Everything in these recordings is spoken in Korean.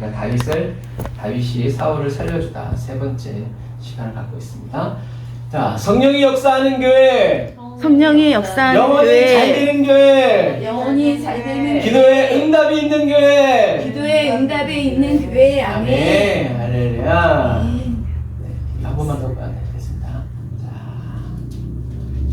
다윗이 사울을 살려주다 세 번째 시간을 갖고 있습니다. 자, 성령이 역사하는 교회, 성령이 역사하는 영원히 잘 교회, 되는 교회, 영원히 잘 되는 기도에 응답이 있는 교회, 기도에 응답이 있는 교회. 아멘. 아멘. 할렐루야. 아멘. 네, 한 번만 더 보겠습니다. 자,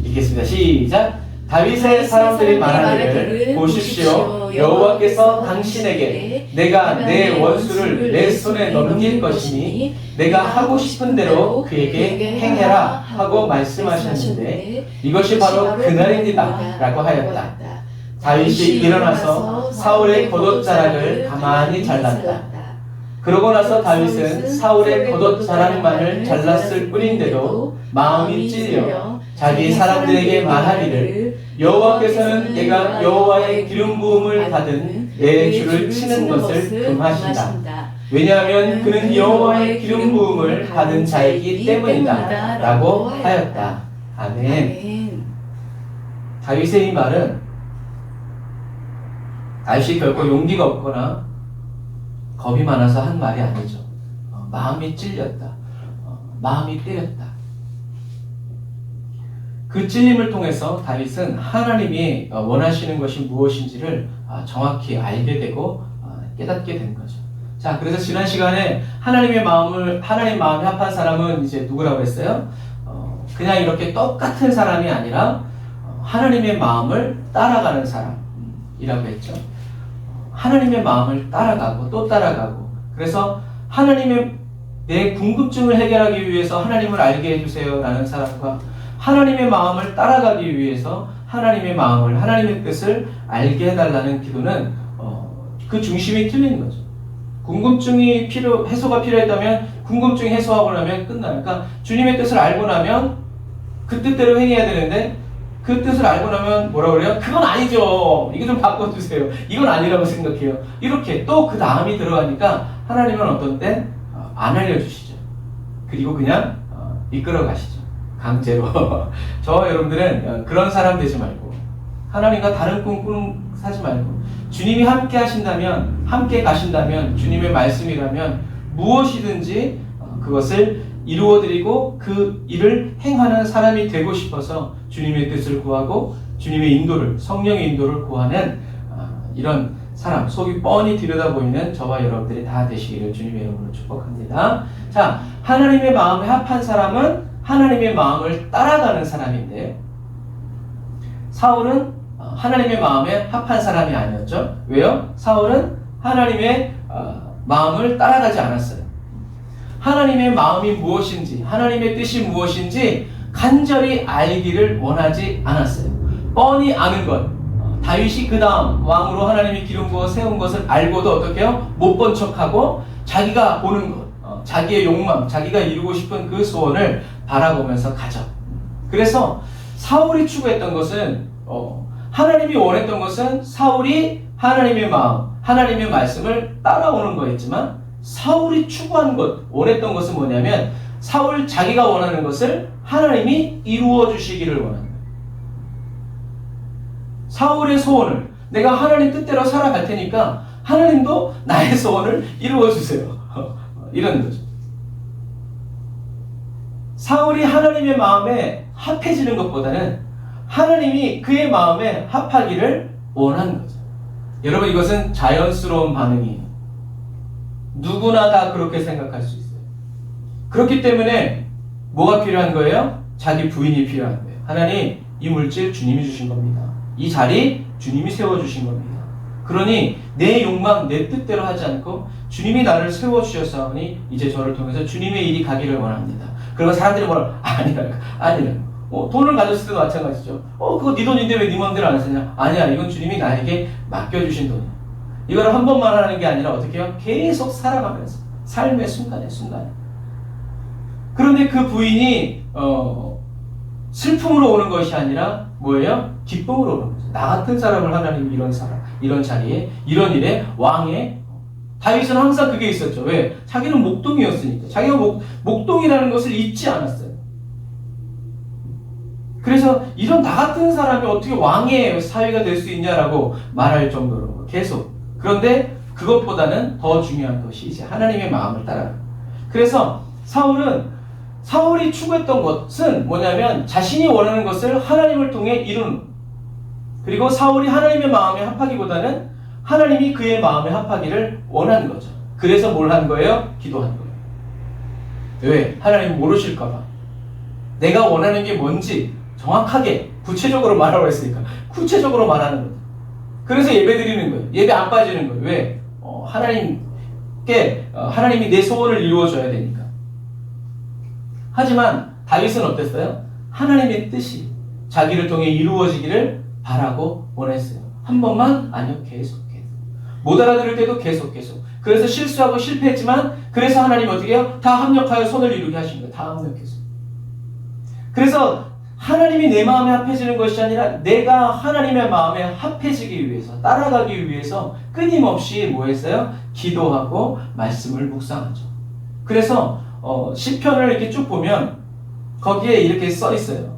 읽겠습니다. 시작. 다윗의 사람들이 말하기를 보십시오. 여호와께서 당신에게 내가 내 원수를 내 손에 넘길 것이니 내가 하고 싶은 대로 그에게 행해라 하고 말씀하셨는데 이것이 바로 그날입니다 라고 하였다. 다윗이 일어나서 사울의 겉옷자락을 가만히 잘랐다. 그러고 나서 다윗은 사울의 겉옷자락만을 잘랐을 뿐인데도 마음이 찔려 자기 사람들에게 말하기를 여호와께서는 내가 여호와의 기름 부음을 받은 내 주를 치는 것을 금하신다. 왜냐하면 그는 여호와의 기름 부음을 받은 자이기 때문이다 라고 하였다. 아멘. 아멘. 다윗의 이 말은 다윗이 결코 용기가 없거나 겁이 많아서 한 말이 아니죠. 마음이 찔렸다. 마음이 때렸다. 그 찔림을 통해서 다윗은 하나님이 원하시는 것이 무엇인지를 정확히 알게 되고 깨닫게 된 거죠. 자, 그래서 지난 시간에 하나님 마음에 합한 사람은 이제 누구라고 했어요? 그냥 이렇게 똑같은 사람이 아니라 하나님의 마음을 따라가는 사람이라고 했죠. 하나님의 마음을 따라가고 또 따라가고, 그래서 하나님의 내 궁금증을 해결하기 위해서 하나님을 알게 해주세요 라는 사람과 하나님의 마음을 따라가기 위해서 하나님의 마음을, 하나님의 뜻을 알게 해달라는 기도는 그 중심이 틀린 거죠. 궁금증이 해소가 필요했다면 궁금증이 해소하고 나면 끝나요. 그러니까 주님의 뜻을 알고 나면 그 뜻대로 행해야 되는데 그 뜻을 알고 나면 뭐라고 그래요? 그건 아니죠. 이거 좀 바꿔주세요. 이건 아니라고 생각해요. 이렇게 또 그 다음이 들어가니까 하나님은 어떤 때 안 알려주시죠. 그리고 그냥 이끌어 가시죠. 강제로. 저와 여러분들은 그런 사람 되지 말고 하나님과 다른 꿈 사지 말고 주님이 함께 하신다면, 함께 가신다면, 주님의 말씀이라면 무엇이든지 그것을 이루어드리고 그 일을 행하는 사람이 되고 싶어서 주님의 뜻을 구하고 주님의 인도를, 성령의 인도를 구하는 이런 사람, 속이 뻔히 들여다보이는 저와 여러분들이 다 되시기를 주님의 이름으로 축복합니다. 자, 하나님의 마음에 합한 사람은 하나님의 마음을 따라가는 사람인데요. 사울은 하나님의 마음에 합한 사람이 아니었죠. 왜요? 사울은 하나님의 마음을 따라가지 않았어요. 하나님의 마음이 무엇인지, 하나님의 뜻이 무엇인지 간절히 알기를 원하지 않았어요. 뻔히 아는 것, 다윗이 그 다음 왕으로 하나님이 기름 부어 세운 것을 알고도 어떻게 해요? 못 본 척하고 자기가 보는 것, 자기의 욕망, 자기가 이루고 싶은 그 소원을 바라보면서 가죠. 그래서 사울이 추구했던 것은 하나님이 원했던 것은 사울이 하나님의 마음, 하나님의 말씀을 따라오는 거였지만 사울이 추구한 것, 원했던 것은 뭐냐면 사울 자기가 원하는 것을 하나님이 이루어 주시기를 원하는 거예요. 사울의 소원을 내가 하나님 뜻대로 살아갈 테니까 하나님도 나의 소원을 이루어 주세요. 이런 거죠. 사울이 하나님의 마음에 합해지는 것보다는 하나님이 그의 마음에 합하기를 원하는 거죠. 여러분, 이것은 자연스러운 반응이에요. 누구나 다 그렇게 생각할 수 있어요. 그렇기 때문에 뭐가 필요한 거예요? 자기 부인이 필요한 거예요. 하나님, 이 물질 주님이 주신 겁니다. 이 자리 주님이 세워주신 겁니다. 그러니 내 욕망, 내 뜻대로 하지 않고 주님이 나를 세워주셨사오니 이제 저를 통해서 주님의 일이 가기를 원합니다. 그러면 사람들이 뭐라? 아니라. 돈을 가졌을 때도 마찬가지죠. 그거 네 돈인데 왜 네 마음대로 안 쓰냐? 아니야, 이건 주님이 나에게 맡겨주신 돈이야. 이걸 한 번만 하는 게 아니라 어떻게 해요? 계속 살아가면서 삶의 순간에. 그런데 그 부인이 슬픔으로 오는 것이 아니라 뭐예요? 기쁨으로 오는 거죠. 나 같은 사람을 하나님이 이런 자리에, 이런 일에, 왕에. 다윗은 항상 그게 있었죠. 왜? 자기는 목동이었으니까. 자기가 목동이라는 것을 잊지 않았어요. 그래서 이런 나 같은 사람이 어떻게 왕의 사위가 될 수 있냐라고 말할 정도로 계속. 그런데 그것보다는 더 중요한 것이 이제 하나님의 마음을 따라가는 거예요. 그래서 사울이 추구했던 것은 뭐냐면 자신이 원하는 것을 하나님을 통해 이루는, 그리고 사울이 하나님의 마음에 합하기보다는 하나님이 그의 마음에 합하기를 원하는 거죠. 그래서 뭘 한 거예요? 기도한 거예요. 왜? 하나님 모르실까봐. 내가 원하는 게 뭔지 정확하게 구체적으로 말하라고 했으니까 구체적으로 말하는 거예요. 그래서 예배 드리는 거예요. 예배 안 빠지는 거예요. 왜? 하나님이 내 소원을 이루어줘야 되니까. 하지만 다윗은 어땠어요? 하나님의 뜻이 자기를 통해 이루어지기를 바라고 원했어요. 한 번만? 아니요, 계속. 못 알아들을 때도 계속. 그래서 실수하고 실패했지만, 그래서 하나님이 어떻게 해요? 다 합력하여 손을 이루게 하신 거예요. 다 합력해서. 그래서 하나님이 내 마음에 합해지는 것이 아니라 내가 하나님의 마음에 합해지기 위해서, 따라가기 위해서 끊임없이 뭐 했어요? 기도하고 말씀을 묵상하죠. 그래서 시편을 이렇게 쭉 보면 거기에 이렇게 써 있어요.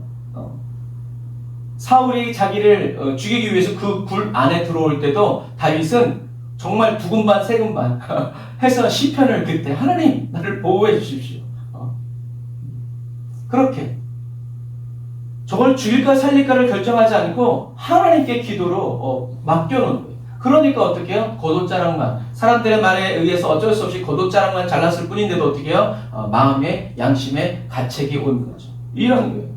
사울이 자기를 죽이기 위해서 그 굴 안에 들어올 때도 다윗은 정말 두근반 세근반 해서 시편을 그때 하나님 나를 보호해 주십시오. 그렇게 저걸 죽일까 살릴까를 결정하지 않고 하나님께 기도로 맡겨놓은 거예요. 그러니까 어떻게 해요? 겉옷자락만, 사람들의 말에 의해서 어쩔 수 없이 겉옷자락만 잘랐을 뿐인데도 어떻게 해요? 마음에 양심에 가책이 온 거죠. 이런 거예요.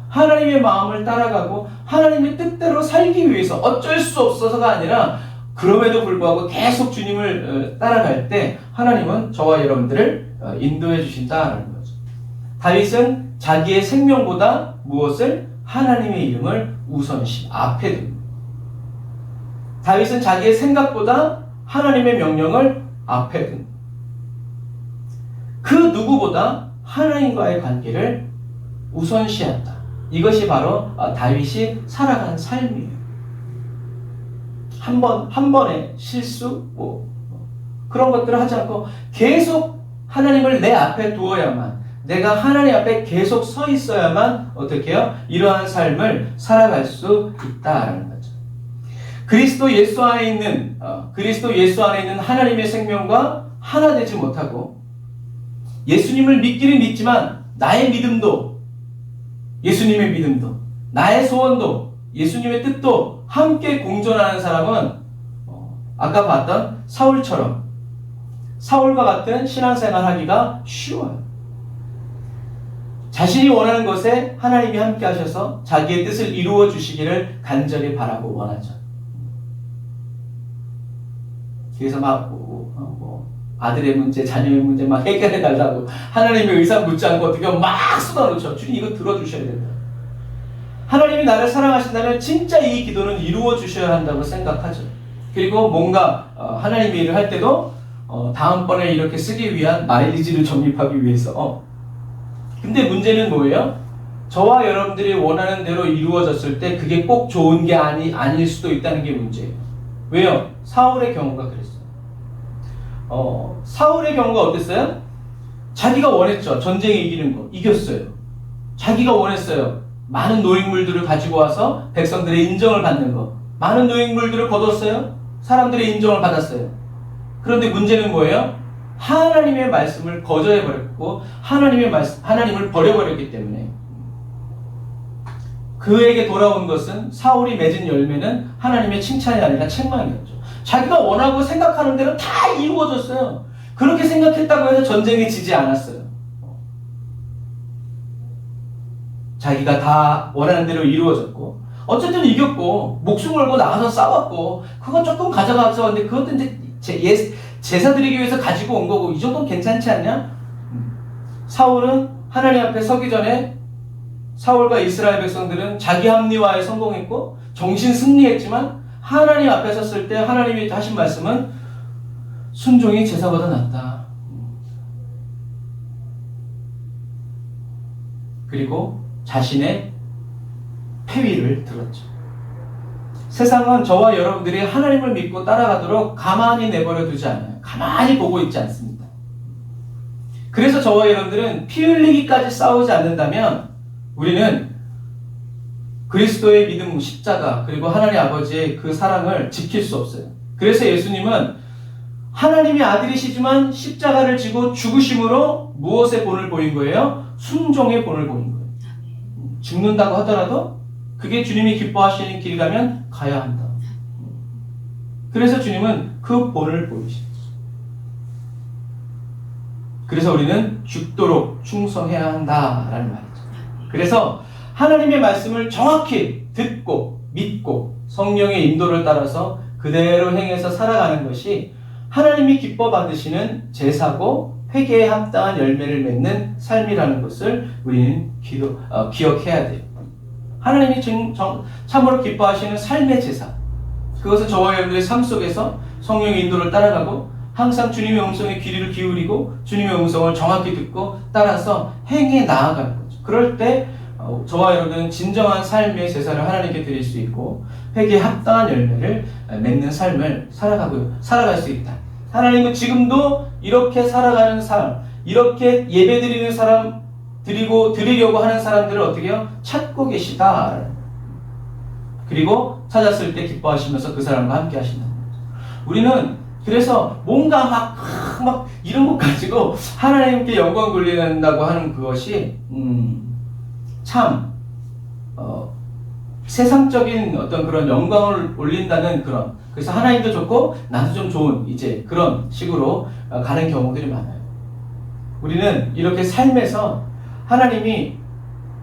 하나님의 마음을 따라가고 하나님의 뜻대로 살기 위해서 어쩔 수 없어서가 아니라 그럼에도 불구하고 계속 주님을 따라갈 때 하나님은 저와 여러분들을 인도해 주신다라는 거죠. 다윗은 자기의 생명보다 무엇을? 하나님의 이름을 우선시 앞에 둡니다. 다윗은 자기의 생각보다 하나님의 명령을 앞에 둡니다. 그 누구보다 하나님과의 관계를 우선시한다. 이것이 바로 다윗이 살아간 삶이에요. 한 번의 실수, 그런 것들을 하지 않고 계속 하나님을 내 앞에 두어야만, 내가 하나님 앞에 계속 서 있어야만 어떻게 해요? 이러한 삶을 살아갈 수 있다라는 거죠. 그리스도 예수 안에 있는 하나님의 생명과 하나 되지 못하고 예수님을 믿기는 믿지만 나의 믿음도, 예수님의 믿음도, 나의 소원도, 예수님의 뜻도 함께 공존하는 사람은 아까 봤던 사울과 같은 신앙생활 하기가 쉬워요. 자신이 원하는 것에 하나님이 함께 하셔서 자기의 뜻을 이루어 주시기를 간절히 바라고 원하죠. 그래서 아들의 문제, 자녀의 문제 막 해결해 달라고 하나님의 의사 묻지 않고 어떻게 막 쏟아놓죠. 주님 이거 들어주셔야 된다. 하나님이 나를 사랑하신다면 진짜 이 기도는 이루어 주셔야 한다고 생각하죠. 그리고 뭔가 하나님의 일을 할 때도 다음번에 이렇게 쓰기 위한 마일리지를 적립하기 위해서. 근데 문제는 뭐예요? 저와 여러분들이 원하는 대로 이루어졌을 때 그게 꼭 좋은 게 아닐 수도 있다는 게 문제예요. 왜요? 사울의 경우가 그랬어요. 사울의 경우가 어땠어요? 자기가 원했죠. 전쟁에 이기는 거. 이겼어요. 자기가 원했어요. 많은 노획물들을 가지고 와서 백성들의 인정을 받는 거. 많은 노획물들을 거뒀어요. 사람들의 인정을 받았어요. 그런데 문제는 뭐예요? 하나님의 말씀을 거절해버렸고 하나님을 버려버렸기 때문에 그에게 돌아온 것은, 사울이 맺은 열매는 하나님의 칭찬이 아니라 책망이었죠. 자기가 원하고 생각하는 대로 다 이루어졌어요. 그렇게 생각했다고 해서 전쟁에 지지 않았어요. 자기가 다 원하는 대로 이루어졌고 어쨌든 이겼고 목숨 걸고 나가서 싸웠고 그거 조금 가져가서, 근데 그것도 이제 제사 드리기 위해서 가지고 온 거고 이 정도는 괜찮지 않냐? 사울은 하나님 앞에 서기 전에 사울과 이스라엘 백성들은 자기 합리화에 성공했고 정신 승리했지만 하나님 앞에 섰을 때 하나님이 하신 말씀은 순종이 제사보다 낫다. 그리고 자신의 패위를 들었죠. 세상은 저와 여러분들이 하나님을 믿고 따라가도록 가만히 내버려 두지 않아요. 가만히 보고 있지 않습니다. 그래서 저와 여러분들은 피 흘리기까지 싸우지 않는다면 우리는 그리스도의 믿음, 십자가, 그리고 하나님 아버지의 그 사랑을 지킬 수 없어요. 그래서 예수님은 하나님의 아들이시지만 십자가를 지고 죽으심으로 무엇의 본을 보인 거예요? 순종의 본을 보인 거예요. 죽는다고 하더라도 그게 주님이 기뻐하시는 길이라면 가야 한다. 그래서 주님은 그 본을 보이시죠. 그래서 우리는 죽도록 충성해야 한다라는 말이죠. 그래서 하나님의 말씀을 정확히 듣고 믿고 성령의 인도를 따라서 그대로 행해서 살아가는 것이 하나님이 기뻐 받으시는 제사고 회개에 합당한 열매를 맺는 삶이라는 것을 우리는 기억해야 돼요. 하나님이 참으로 기뻐하시는 삶의 제사, 그것은 저와 여러분들의 삶 속에서 성령의 인도를 따라가고 항상 주님의 음성에 귀를 기울이고 주님의 음성을 정확히 듣고 따라서 행해 나아가는 거죠. 그럴 때 저와 여러분은 진정한 삶의 제사를 하나님께 드릴 수 있고 회개에 합당한 열매를 맺는 삶을 살아갈 수 있다. 하나님은 지금도 이렇게 살아가는 사람, 이렇게 예배드리는 사람, 드리려고 하는 사람들을 어떻게 해요? 찾고 계시다. 그리고 찾았을 때 기뻐하시면서 그 사람과 함께 하신다는 거죠. 우리는 그래서 뭔가 막 이런 것 가지고 하나님께 영광 돌린다고 하는 그것이 참 세상적인 어떤 그런 영광을 올린다는 그런, 그래서 하나님도 좋고 나도 좀 좋은 이제 그런 식으로 가는 경우들이 많아요. 우리는 이렇게 삶에서 하나님이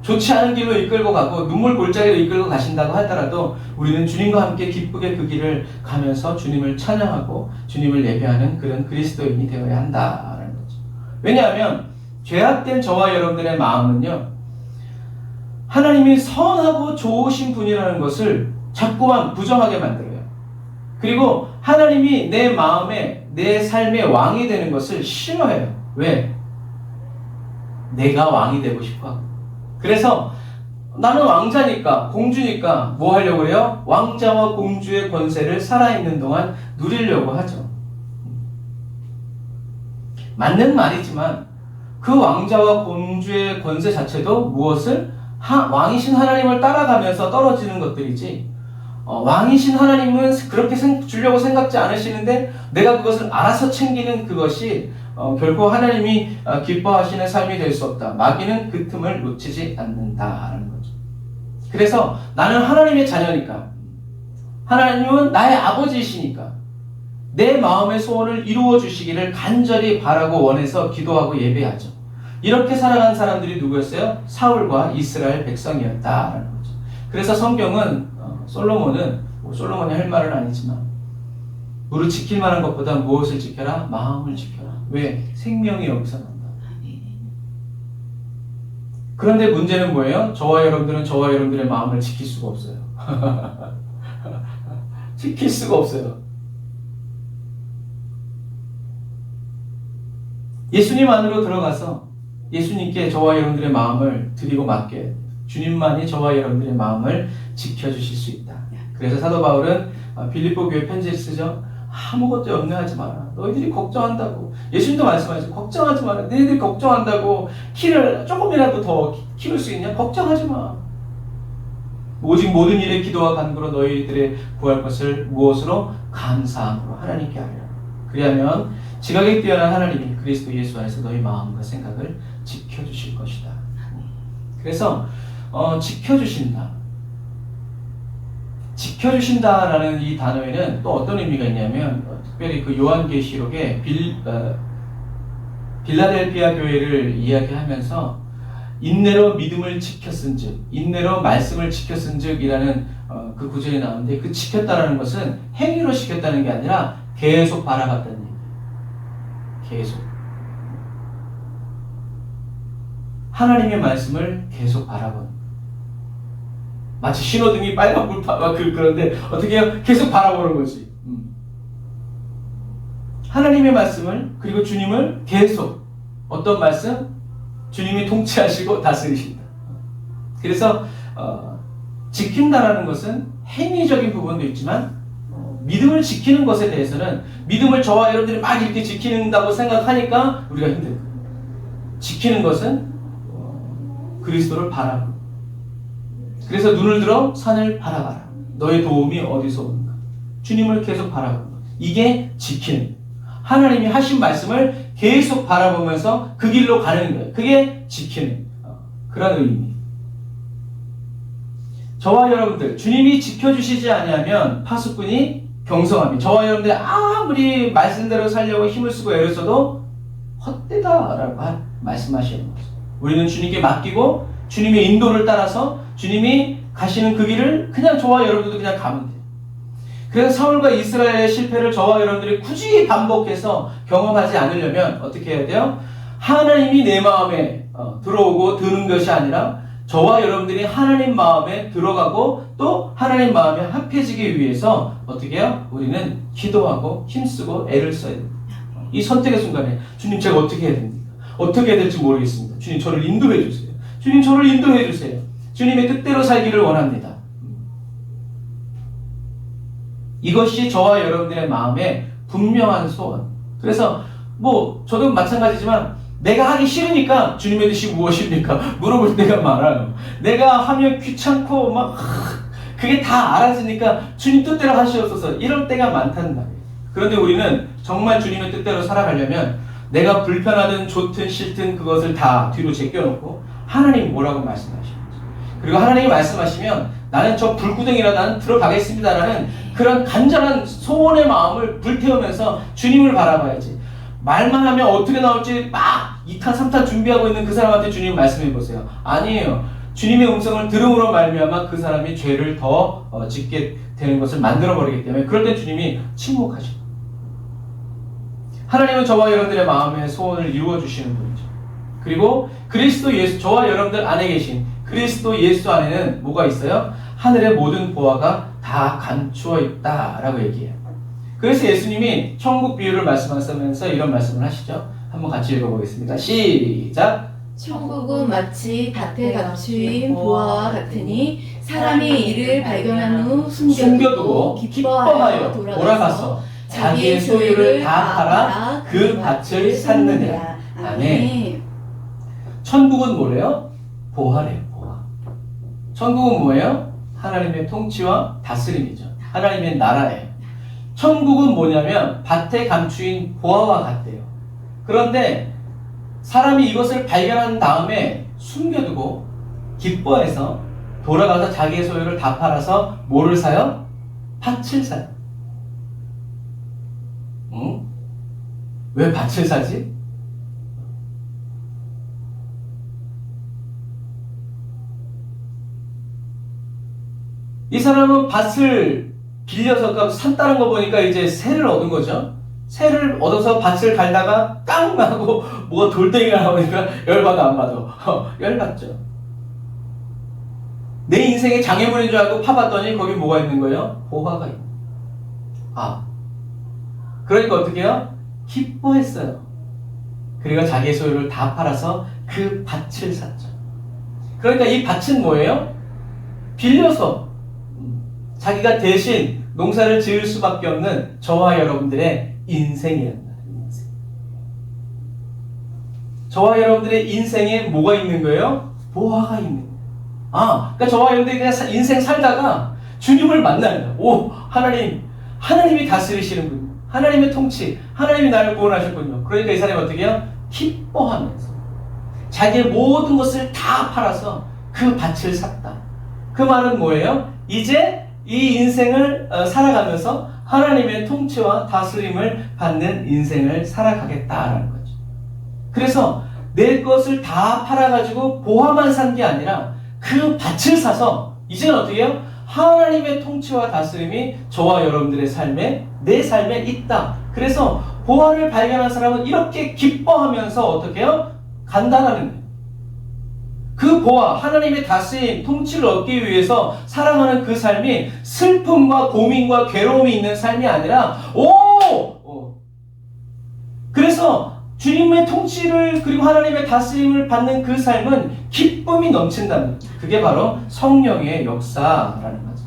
좋지 않은 길로 이끌고 가고 눈물 골짜기로 이끌고 가신다고 하더라도 우리는 주님과 함께 기쁘게 그 길을 가면서 주님을 찬양하고 주님을 예배하는 그런 그리스도인이 되어야 한다라는 거죠. 왜냐하면 죄악된 저와 여러분들의 마음은요, 하나님이 선하고 좋으신 분이라는 것을 자꾸만 부정하게 만들어요. 그리고 하나님이 내 마음에, 내 삶의 왕이 되는 것을 싫어해요. 왜? 내가 왕이 되고 싶어. 그래서 나는 왕자니까, 공주니까 뭐 하려고 그래요? 왕자와 공주의 권세를 살아있는 동안 누리려고 하죠. 맞는 말이지만 그 왕자와 공주의 권세 자체도 무엇을? 왕이신 하나님을 따라가면서 떨어지는 것들이지, 왕이신 하나님은 그렇게 주려고 생각지 않으시는데 내가 그것을 알아서 챙기는 그것이 결코 하나님이 기뻐하시는 삶이 될 수 없다. 마귀는 그 틈을 놓치지 않는다라는 거죠. 그래서 나는 하나님의 자녀니까, 하나님은 나의 아버지이시니까 내 마음의 소원을 이루어 주시기를 간절히 바라고 원해서 기도하고 예배하죠. 이렇게 살아간 사람들이 누구였어요? 사울과 이스라엘 백성이었다라는 거죠. 그래서 성경은 솔로몬이 할 말은 아니지만 무릇 지킬 만한 것보다 무엇을 지켜라? 마음을 지켜라. 왜? 생명이 여기서 난다. 그런데 문제는 뭐예요? 저와 여러분들의 마음을 지킬 수가 없어요. 지킬 수가 없어요. 예수님 안으로 들어가서 예수님께 저와 여러분들의 마음을 드리고 맡게, 주님만이 저와 여러분들의 마음을 지켜주실 수 있다. 그래서 사도 바울은 빌립보 교회 편지를 쓰죠. 아무것도 염려하지 마라. 너희들이 걱정한다고. 예수님도 말씀하시죠. 걱정하지 마라. 너희들이 걱정한다고 키를 조금이라도 더 키울 수 있냐? 걱정하지 마. 오직 모든 일에 기도와 간구로 너희들의 구할 것을 무엇으로? 감사함으로 하나님께 하리라. 그리하면 지각에 뛰어난 하나님이 그리스도 예수 안에서 너희 마음과 생각을 지켜주실 것이다. 그래서 지켜주신다라는 이 단어에는 또 어떤 의미가 있냐면, 특별히 그 요한계시록에 빌라델피아 교회를 이야기하면서 인내로 믿음을 지켰은즉, 인내로 말씀을 지켰은즉이라는 그 구절이 나오는데, 그 지켰다라는 것은 행위로 지켰다는 게 아니라 계속 바라봤다는 얘기예요. 계속 하나님의 말씀을 계속 바라보는, 마치 신호등이 빨간불 그런데 어떻게 해요? 계속 바라보는 거지. 하나님의 말씀을, 그리고 주님을 계속, 어떤 말씀? 주님이 통치하시고 다스리신다. 그래서 지킨다라는 것은 행위적인 부분도 있지만 믿음을 지키는 것에 대해서는, 믿음을 저와 여러분들이 막 이렇게 지킨다고 생각하니까 우리가 힘들어요. 지키는 것은 그리스도를 바라보고, 그래서 눈을 들어 산을 바라봐라. 너의 도움이 어디서 오는가? 주님을 계속 바라보는 것. 이게 지키는. 하나님이 하신 말씀을 계속 바라보면서 그 길로 가는 거예요. 그게 지키는 그런 의미. 저와 여러분들, 주님이 지켜주시지 아니하면 파수꾼이 경성합니다. 저와 여러분들이 아무리 말씀대로 살려고 힘을 쓰고 애를 써도 헛되다라고 말씀하시는 거죠. 우리는 주님께 맡기고 주님의 인도를 따라서 주님이 가시는 그 길을 그냥 저와 여러분들도 그냥 가면 돼요. 그래서 사울과 이스라엘의 실패를 저와 여러분들이 굳이 반복해서 경험하지 않으려면 어떻게 해야 돼요? 하나님이 내 마음에 들어오고 드는 것이 아니라 저와 여러분들이 하나님 마음에 들어가고 또 하나님 마음에 합해지기 위해서 어떻게 해요? 우리는 기도하고 힘쓰고 애를 써야 됩니다. 이 선택의 순간에 주님 제가 어떻게 해야 됩니까? 어떻게 해야 될지 모르겠습니다. 주님 저를 인도해 주세요. 주님 저를 인도해 주세요. 주님의 뜻대로 살기를 원합니다. 이것이 저와 여러분들의 마음에 분명한 소원. 그래서 저도 마찬가지지만 내가 하기 싫으니까 주님의 뜻이 무엇입니까? 물어볼 때가 많아요. 내가 하면 귀찮고 그게 다 알아지니까 주님 뜻대로 하시옵소서 이럴 때가 많다는 말이에요. 그런데 우리는 정말 주님의 뜻대로 살아가려면 내가 불편하든 좋든 싫든 그것을 다 뒤로 제껴놓고 하나님 뭐라고 말씀하시는지, 그리고 하나님이 말씀하시면 나는 저 불구덩이라 나는 들어가겠습니다라는 그런 간절한 소원의 마음을 불태우면서 주님을 바라봐야지. 말만 하면 어떻게 나올지 막 2탄 3탄 준비하고 있는 그 사람한테 주님 말씀해 보세요. 아니에요. 주님의 음성을 들음으로 말미암아 그 사람이 죄를 더 짓게 되는 것을 만들어버리기 때문에 그럴 때 주님이 침묵하십니다. 하나님은 저와 여러분들의 마음의 소원을 이루어주시는 분이죠. 그리고 그리스도 예수, 저와 여러분들 안에 계신 그리스도 예수 안에는 뭐가 있어요? 하늘의 모든 보화가 다 감추어 있다라고 얘기해요. 그래서 예수님이 천국 비유를 말씀하시면서 이런 말씀을 하시죠. 한번 같이 읽어보겠습니다. 시작! 천국은 마치 밭에 감추인 보화와 같으니 사람이 이를 발견한 후 숨겨두고 기뻐하여 돌아가서 자기의 소유를 다 팔아 그 밭을 샀느니라. 아멘. 천국은 뭐래요? 보화래요. 보화. 천국은 뭐예요? 하나님의 통치와 다스림이죠. 하나님의 나라예요. 천국은 뭐냐면 밭에 감추인 보화와 같대요. 그런데 사람이 이것을 발견한 다음에 숨겨두고 기뻐해서 돌아가서 자기의 소유를 다 팔아서 뭐를 사요? 밭을 사요. 응? 왜 밭을 사지? 이 사람은 밭을 빌려서 산다는 거 보니까 이제 새를 얻은 거죠. 새를 얻어서 밭을 갈다가 깡 하고 뭐가 돌덩이가 나오니까 열받아 안 받아? 열받죠. 내 인생의 장애물인 줄 알고 파봤더니 거기 뭐가 있는 거예요? 보화가 있는 거예요. 그러니까 어떻게 해요? 기뻐했어요. 그리고 자기의 소유를 다 팔아서 그 밭을 샀죠. 그러니까 이 밭은 뭐예요? 빌려서 자기가 대신 농사를 지을 수밖에 없는 저와 여러분들의 인생이란 말이에요. 인생. 저와 여러분들의 인생에 뭐가 있는 거예요? 보화가 있는 거예요. 그러니까 저와 여러분들이 그냥 인생 살다가 주님을 만나요. 오, 하나님이 다스리시는군요. 하나님의 통치, 하나님이 나를 구원하셨군요. 그러니까 이 사람이 어떻게 해요? 기뻐하면서 자기의 모든 것을 다 팔아서 그 밭을 샀다. 그 말은 뭐예요? 이제 이 인생을 살아가면서 하나님의 통치와 다스림을 받는 인생을 살아가겠다라는 거죠. 그래서 내 것을 다 팔아가지고 보화만 산 게 아니라 그 밭을 사서 이제는 어떻게 해요? 하나님의 통치와 다스림이 저와 여러분들의 삶에, 내 삶에 있다. 그래서 보화를 발견한 사람은 이렇게 기뻐하면서 어떻게 해요? 간다라는 거예요. 그 보화, 하나님의 다스림, 통치를 얻기 위해서 살아가는 그 삶이 슬픔과 고민과 괴로움이 있는 삶이 아니라 그래서 주님의 통치를 그리고 하나님의 다스림을 받는 그 삶은 기쁨이 넘친다는 거죠. 그게 바로 성령의 역사라는 거죠.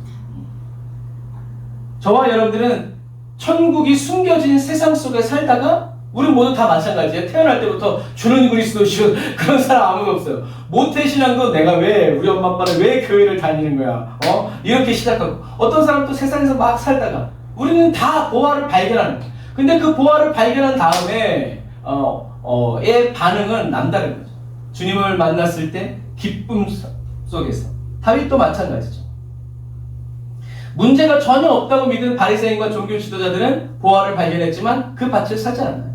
저와 여러분들은 천국이 숨겨진 세상 속에 살다가 우리 모두 다 마찬가지예요. 태어날 때부터 주는 그리스도시오 그런 사람 아무도 없어요. 모태신앙도 내가 왜 우리 엄마 아빠는 왜 교회를 다니는 거야? 이렇게 시작하고 어떤 사람도 세상에서 막 살다가 우리는 다 보화를 발견하는 거예요. 근데 그 보화를 발견한 다음에 의 반응은 남다른 거죠. 주님을 만났을 때 기쁨 속에서. 다윗도 마찬가지죠. 문제가 전혀 없다고 믿은 바리새인과 종교 지도자들은 보화를 발견했지만 그 밭을 사지 않아요.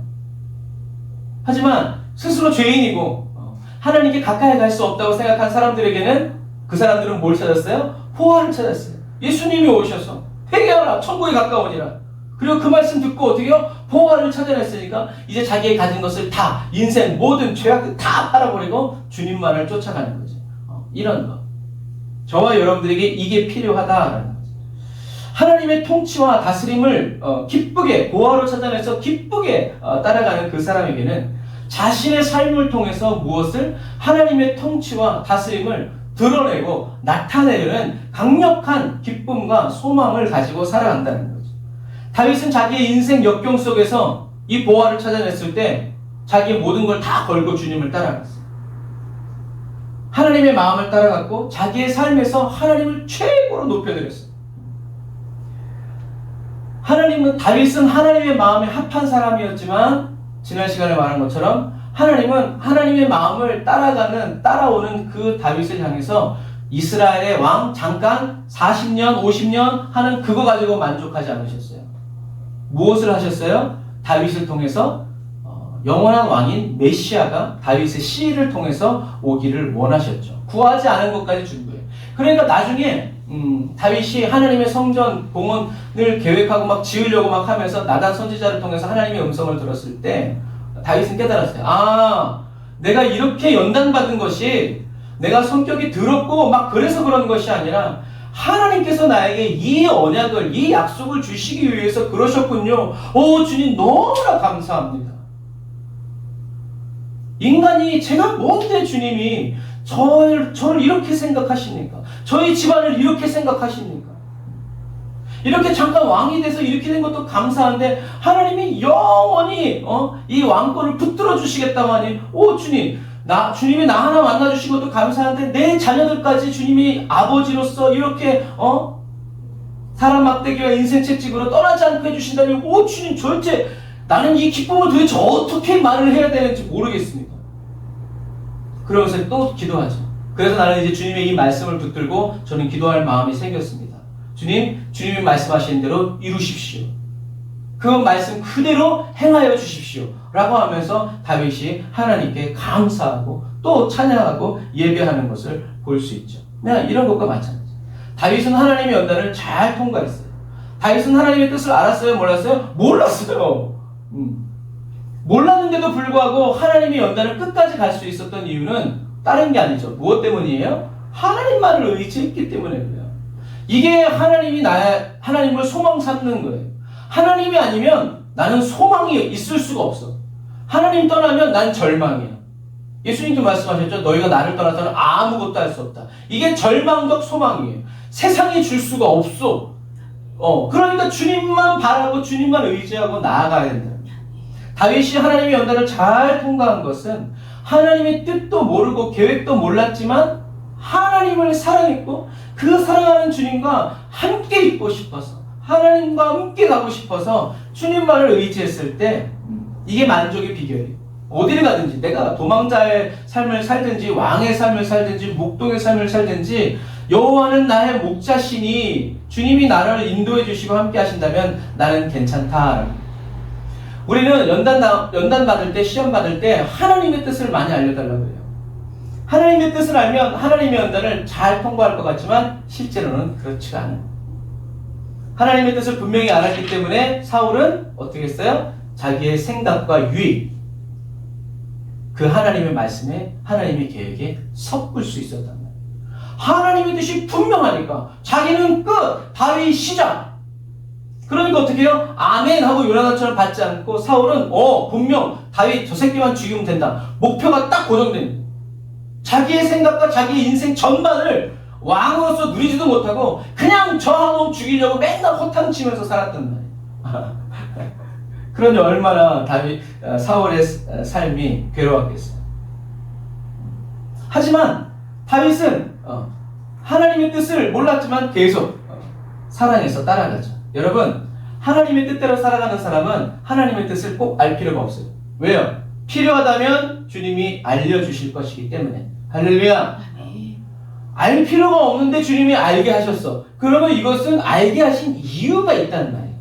하지만 스스로 죄인이고 하나님께 가까이 갈 수 없다고 생각한 사람들에게는 그 사람들은 뭘 찾았어요? 보화를 찾았어요. 예수님이 오셔서 회개하라 천국에 가까우니라. 그리고 그 말씀 듣고 어떻게 해요? 보화를 찾아냈으니까 이제 자기의 가진 것을 다 인생 모든 죄악들 다 팔아버리고 주님만을 쫓아가는 거죠. 이런 거. 저와 여러분들에게 이게 필요하다라는 거죠. 하나님의 통치와 다스림을 기쁘게 보화로 찾아내서 기쁘게 따라가는 그 사람에게는 자신의 삶을 통해서 무엇을 하나님의 통치와 다스림을 드러내고 나타내려는 강력한 기쁨과 소망을 가지고 살아간다는 거죠. 다윗은 자기의 인생 역경 속에서 이 보화를 찾아냈을 때 자기의 모든 걸 다 걸고 주님을 따라갔어요. 하나님의 마음을 따라갔고 자기의 삶에서 하나님을 최고로 높여드렸어요. 다윗은 하나님의 마음에 합한 사람이었지만 지난 시간에 말한 것처럼 하나님은 하나님의 마음을 따라오는 그 다윗을 향해서 이스라엘의 왕 잠깐 40년, 50년 하는 그거 가지고 만족하지 않으셨어요. 무엇을 하셨어요? 다윗을 통해서 영원한 왕인 메시아가 다윗의 씨를 통해서 오기를 원하셨죠. 구하지 않은 것까지 준 거예요. 그러니까 나중에 다윗이 하나님의 성전 공헌을 계획하고 막 지으려고 막 하면서 나단 선지자를 통해서 하나님의 음성을 들었을 때 다윗은 깨달았어요. 아, 내가 이렇게 연단받은 것이 내가 성격이 더럽고 막 그래서 그런 것이 아니라 하나님께서 나에게 이 언약을, 이 약속을 주시기 위해서 그러셨군요. 오, 주님 너무나 감사합니다. 인간이 제가 뭔데 주님이 저를 이렇게 생각하십니까? 저희 집안을 이렇게 생각하십니까? 이렇게 잠깐 왕이 돼서 이렇게 된 것도 감사한데 하나님이 영원히 이 왕권을 붙들어 주시겠다고 하니 오 주님이 나 하나 만나주신 것도 감사한데 내 자녀들까지 주님이 아버지로서 이렇게 사람 막대기와 인생 채찍으로 떠나지 않고 해주신다니 오 주님 도대체 나는 이 기쁨을 도대체 어떻게 말을 해야 되는지 모르겠습니다. 그러면서 또 기도하죠. 그래서 나는 이제 주님의 이 말씀을 붙들고 저는 기도할 마음이 생겼습니다. 주님이 말씀하신 대로 이루십시오. 그 말씀 그대로 행하여 주십시오. 라고 하면서 다윗이 하나님께 감사하고 또 찬양하고 예배하는 것을 볼 수 있죠. 이런 것과 마찬가지. 다윗은 하나님의 연단을 잘 통과했어요. 다윗은 하나님의 뜻을 알았어요? 몰랐어요? 몰랐어요. 몰랐는데도 불구하고 하나님의 연단을 끝까지 갈 수 있었던 이유는 다른 게 아니죠. 무엇 때문이에요? 하나님만을 의지했기 때문에 그래요. 이게 하나님을 소망 삼는 거예요. 하나님이 아니면 나는 소망이 있을 수가 없어. 하나님 떠나면 난 절망이야. 예수님도 말씀하셨죠. 너희가 나를 떠나서는 아무것도 할 수 없다. 이게 절망적 소망이에요. 세상이 줄 수가 없어. 그러니까 주님만 바라고 주님만 의지하고 나아가야 된다. 다윗이 하나님의 연단을 잘 통과한 것은 하나님의 뜻도 모르고 계획도 몰랐지만 하나님을 사랑했고 그 사랑하는 주님과 함께 있고 싶어서 하나님과 함께 가고 싶어서 주님만을 의지했을 때 이게 만족의 비결이에요. 어디를 가든지 내가 도망자의 삶을 살든지 왕의 삶을 살든지 목동의 삶을 살든지 여호와는 나의 목자시니 주님이 나를 인도해 주시고 함께 하신다면 나는 괜찮다. 우리는 연단 받을 때 시험 받을 때 하나님의 뜻을 많이 알려달라고 해요. 하나님의 뜻을 알면 하나님의 연단을 잘 통과할 것 같지만 실제로는 그렇지가 않아요. 하나님의 뜻을 분명히 알았기 때문에 사울은 어떻게 했어요? 자기의 생각과 유익, 그 하나님의 말씀에 하나님의 계획에 섞을 수 있었단 말이에요. 하나님의 뜻이 분명하니까 자기는 끝, 다윗 시작. 그러니까 어떻게 해요? 아멘 하고 요나단처럼 받지 않고 사울은 분명 다윗 저 새끼만 죽이면 된다. 목표가 딱 고정된 거예요. 자기의 생각과 자기의 인생 전반을 왕으로서 누리지도 못하고 그냥 저 한 놈 죽이려고 맨날 허탕치면서 살았단 말이에요. 그러니 얼마나 사울의 삶이 괴로웠겠어요. 하지만 다윗은 하나님의 뜻을 몰랐지만 계속 사랑해서 따라가죠. 여러분, 하나님의 뜻대로 살아가는 사람은 하나님의 뜻을 꼭 알 필요가 없어요. 왜요? 필요하다면 주님이 알려주실 것이기 때문에. 할렐루야. 알 필요가 없는데 주님이 알게 하셨어. 그러면 이것은 알게 하신 이유가 있다는 말이에요.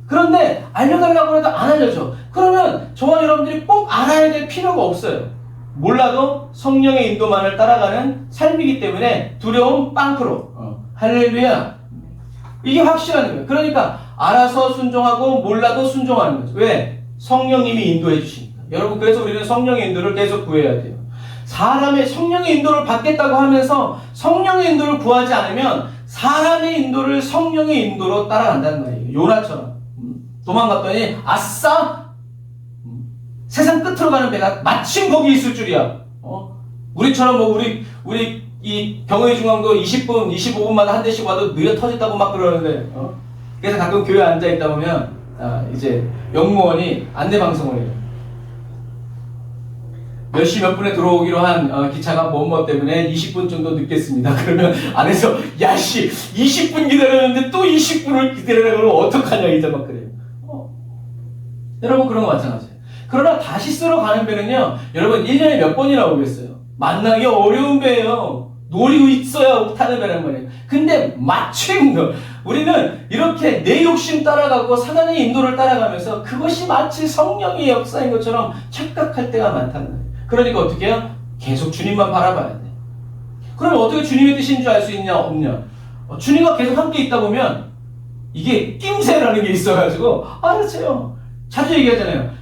그런데 알려달라고 해도 안 알려줘. 그러면 저와 여러분들이 꼭 알아야 될 필요가 없어요. 몰라도 성령의 인도만을 따라가는 삶이기 때문에 두려움 빵프로. 할렐루야. 이게 확실한 거예요. 그러니까 알아서 순종하고 몰라도 순종하는 거죠. 왜? 성령님이 인도해 주시니까. 여러분, 그래서 우리는 성령의 인도를 계속 구해야 돼요. 사람의 성령의 인도를 받겠다고 하면서 성령의 인도를 구하지 않으면 사람의 인도를 성령의 인도로 따라간다는 말이에요. 요나처럼 도망갔더니 아싸! 세상 끝으로 가는 배가 마침 거기 있을 줄이야. 우리처럼 뭐 우리 이 경의 중앙도 20분, 25분마다 한 대씩 와도 느려 터졌다고 막 그러는데, 그래서 가끔 교회에 앉아 있다 보면 이제 영무원이 안내 방송을 해요. 몇 시 몇 분에 들어오기로 한 기차가 뭐뭐 때문에 20분 정도 늦겠습니다. 그러면 안에서 야씨 20분 기다렸는데 또 20분을 기다리라고 그러면 어떡하냐 이제 막 그래요. 여러분, 그런 거 마찬가지예요. 그러나 다시스로 가는 배는요, 여러분 1년에 몇 번이나 오겠어요. 만나기 어려운 배예요. 노리고 있어야 타는 배란 말이에요. 근데 마침 우리는 이렇게 내 욕심 따라가고 사단의 인도를 따라가면서 그것이 마치 성령의 역사인 것처럼 착각할 때가 많다는 거예요. 그러니까 어떻게 해요? 계속 주님만 바라봐야 돼. 그러면 어떻게 주님의 뜻인 줄 알 수 있냐 없냐? 주님과 계속 함께 있다 보면 이게 낌새라는 게 있어가지고 알았어요. 자주 얘기하잖아요.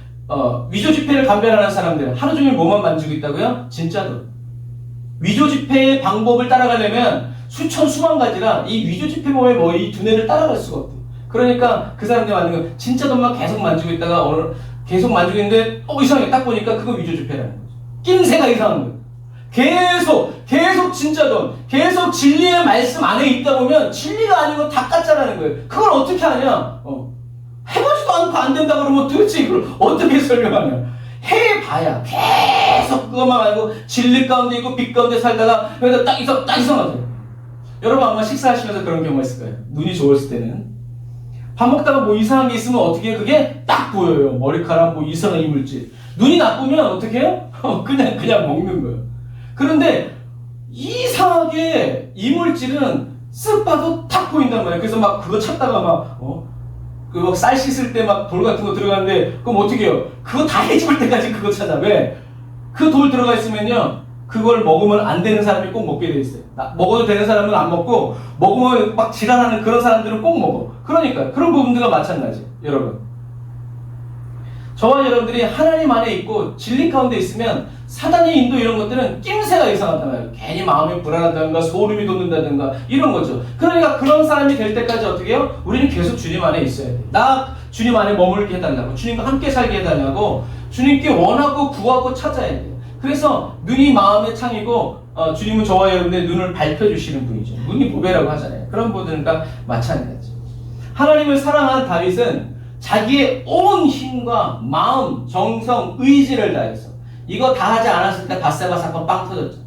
위조 지폐를 감별하는 사람들 하루 종일 뭐만 만지고 있다고요? 진짜로. 위조 지폐의 방법을 따라가려면 수천 수만 가지라 이 위조 지폐 몸에 뭐 이 두뇌를 따라갈 수가 없대. 그러니까 그 사람들이 만든 건 진짜 돈만 계속 만지고 있다가 계속 만지고 있는데 이상하게 딱 보니까 그거 위조 지폐라는 거죠. 낌새가 이상한 거예요. 계속 진짜 돈, 계속 진리의 말씀 안에 있다 보면 진리가 아니고 다 가짜라는 거예요. 그걸 어떻게 하냐? 해보지도 않고 안 된다 그러면 도대체 이걸 어떻게 설명하냐? 해봐야 계속 그것만 알고 진리 가운데 있고 빛 가운데 살다가 여기다 딱 이상하죠. 여러분 아마 식사하시면서 그런 경우가 있을 거예요. 눈이 좋았을 때는 밥 먹다가 뭐 이상한 게 있으면 어떻게 해요? 그게 딱 보여요. 머리카락 뭐 이상한 이물질. 눈이 나쁘면 어떻게 해요? 그냥 먹는 거예요. 그런데 이상하게 이물질은 쓱 봐도 탁 보인단 말이에요. 그래서 막 그거 찾다가 막 쌀 씻을 때 막 돌 같은 거 들어가는데 그럼 어떻게 해요? 그거 다 해집을 때까지 그거 찾아. 왜? 그 돌 들어가 있으면요, 그걸 먹으면 안 되는 사람이 꼭 먹게 돼 있어요. 먹어도 되는 사람은 안 먹고 먹으면 막 지랄하는 그런 사람들은 꼭 먹어. 그러니까 그런 부분들과 마찬가지. 여러분, 저와 여러분들이 하나님 안에 있고 진리 가운데 있으면 사단의 인도 이런 것들은 낌새가 이상하단 말이에요. 괜히 마음이 불안하다든가 소름이 돋는다든가 이런 거죠. 그러니까 그런 사람이 될 때까지 어떻게 해요? 우리는 계속 주님 안에 있어야 돼. 나 주님 안에 머물게 해달라고, 주님과 함께 살게 해달라고 주님께 원하고 구하고 찾아야 돼요. 그래서 눈이 마음의 창이고 주님은 저와 여러분의 눈을 밝혀주시는 분이죠. 눈이 보배라고 하잖아요. 그런 분들과 마찬가지. 하나님을 사랑한 다윗은 자기의 온 힘과 마음, 정성, 의지를 다해서 이거 다 하지 않았을 때 밧세바 사건 빵 터졌죠.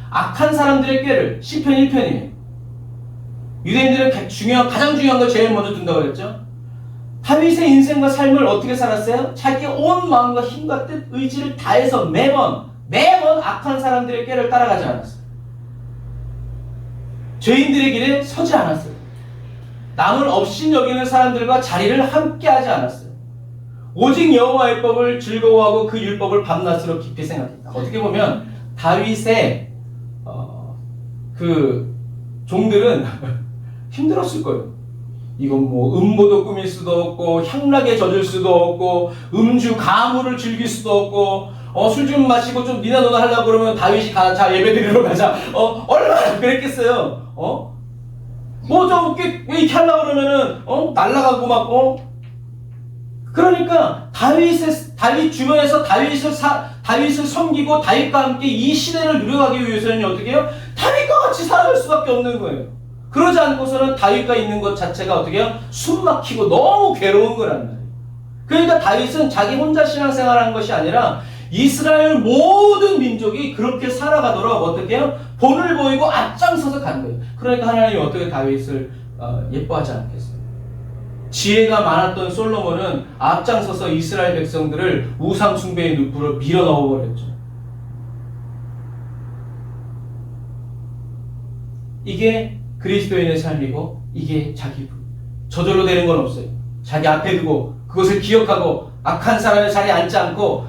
악한 사람들의 꾀를 시편 1편이에요. 유대인들은 가장 중요한 걸 제일 먼저 둔다고 그랬죠. 다윗의 인생과 삶을 어떻게 살았어요? 자기의 온 마음과 힘과 뜻, 의지를 다해서 매번 악한 사람들의 꾀를 따라가지 않았어요. 죄인들의 길에 서지 않았어요. 남을 업신 여기는 사람들과 자리를 함께 하지 않았어요. 오직 여호와의 법을 즐거워하고 그 율법을 밤낮으로 깊이 생각했다. 어떻게 보면 다윗의 그 종들은 힘들었을 거예요. 이건 뭐 음모도 꾸밀 수도 없고 향락에 젖을 수도 없고 음주 가물을 즐길 수도 없고 술 좀 마시고 좀 니나 너나 하려고 그러면 다윗이 자 예배 드리러 가자. 얼마나 그랬겠어요. 뭐 좀 이렇게 하려고 그러면은 날아가고 막 그러니까 다윗 주변에서 다윗을 섬기고 다윗과 함께 이 시대를 누려가기 위해서는 어떻게 해요? 다윗과 같이 살아갈 수밖에 없는 거예요. 그러지 않고서는 다윗과 있는 것 자체가 어떻게 해요? 숨막히고 너무 괴로운 거란 말이에요. 그러니까 다윗은 자기 혼자 신앙생활하는 것이 아니라 이스라엘 모든 민족이 그렇게 살아가도록 어떻게 해요? 본을 보이고 앞장서서 간 거예요. 그러니까 하나님이 어떻게 다윗을 예뻐하지 않겠어요? 지혜가 많았던 솔로몬은 앞장서서 이스라엘 백성들을 우상 숭배의 늪으로 밀어 넣어버렸죠. 이게 그리스도인의 삶이고 이게 자기 부. 저절로 되는 건 없어요. 자기 앞에 두고 그것을 기억하고 악한 사람의 자리에 앉지 않고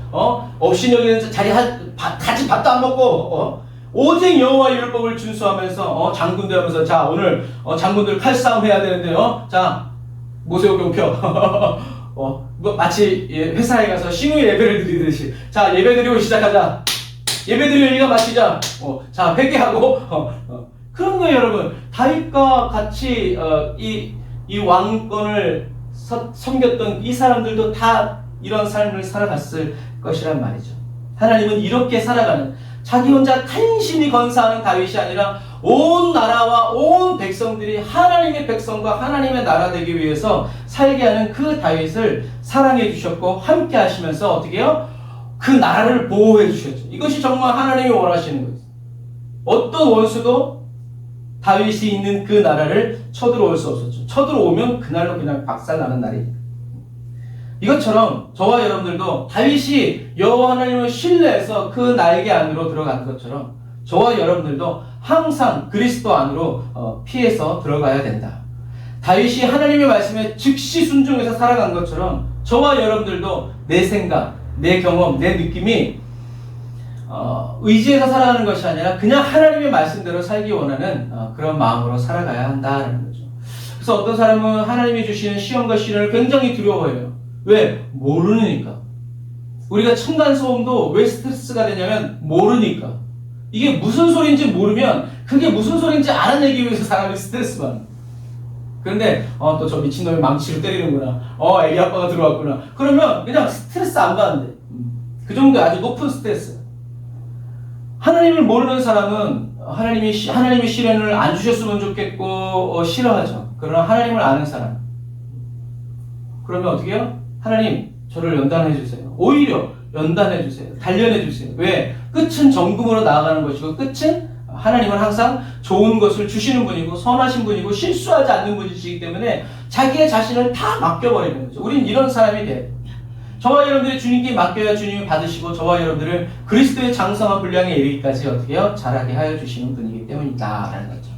업신여기는 자리에 같이 밥도 안 먹고 오직 여호와 율법을 준수하면서 장군들 하면서 자 오늘 장군들 칼싸움 해야 되는데요. 자 모세오경 펴. 뭐 마치 회사에 가서 신우 예배를 드리듯이 자 예배 드리고 시작하자. 예배 드리고 일과 마치자. 자 회개하고 그런 거예요, 여러분. 다윗과 같이 이 왕권을 섬겼던 이 사람들도 다 이런 삶을 살아갔을 것이란 말이죠. 하나님은 이렇게 살아가는 자기 혼자 간신히 건사하는 다윗이 아니라 온 나라와 온 백성들이 하나님의 백성과 하나님의 나라 되기 위해서 살게 하는 그 다윗을 사랑해 주셨고 함께 하시면서 어떻게 해요? 그 나라를 보호해 주셨죠. 이것이 정말 하나님이 원하시는 거예요. 어떤 원수도 다윗이 있는 그 나라를 쳐들어올 수 없었죠. 쳐들어오면 그날로 그냥 박살나는 날이니까. 이것처럼 저와 여러분들도 다윗이 여호와 하나님을 신뢰해서 그 날개 안으로 들어간 것처럼 저와 여러분들도 항상 그리스도 안으로 피해서 들어가야 된다. 다윗이 하나님의 말씀에 즉시 순종해서 살아간 것처럼 저와 여러분들도 내 생각, 내 경험, 내 느낌이 의지해서 살아가는 것이 아니라 그냥 하나님의 말씀대로 살기 원하는 그런 마음으로 살아가야 한다는 거죠. 그래서 어떤 사람은 하나님이 주시는 시험과 시련을 굉장히 두려워해요. 왜? 모르니까. 우리가 층간소음도 왜 스트레스가 되냐면 모르니까. 이게 무슨 소리인지 모르면 그게 무슨 소리인지 알아내기 위해서 사람이 스트레스 받는. 그런데 또 저 미친놈이 망치로 때리는구나. 애기 아빠가 들어왔구나. 그러면 그냥 스트레스 안 받는데. 그 정도 아주 높은 스트레스. 하나님을 모르는 사람은 하나님이 시련을 안 주셨으면 좋겠고 싫어하죠. 그러나 하나님을 아는 사람. 그러면 어떻게 해요? 하나님 저를 연단해 주세요. 오히려 연단해 주세요. 단련해 주세요. 왜? 끝은 정금으로 나아가는 것이고 끝은 하나님은 항상 좋은 것을 주시는 분이고 선하신 분이고 실수하지 않는 분이시기 때문에 자기의 자신을 다 맡겨버리는 거죠. 우린 이런 사람이 돼요. 저와 여러분들이 주님께 맡겨야 주님이 받으시고 저와 여러분들을 그리스도의 장성한 분량에 이르기까지 어떻게 해요? 자라게 하여 주시는 분이기 때문이다라는 거죠.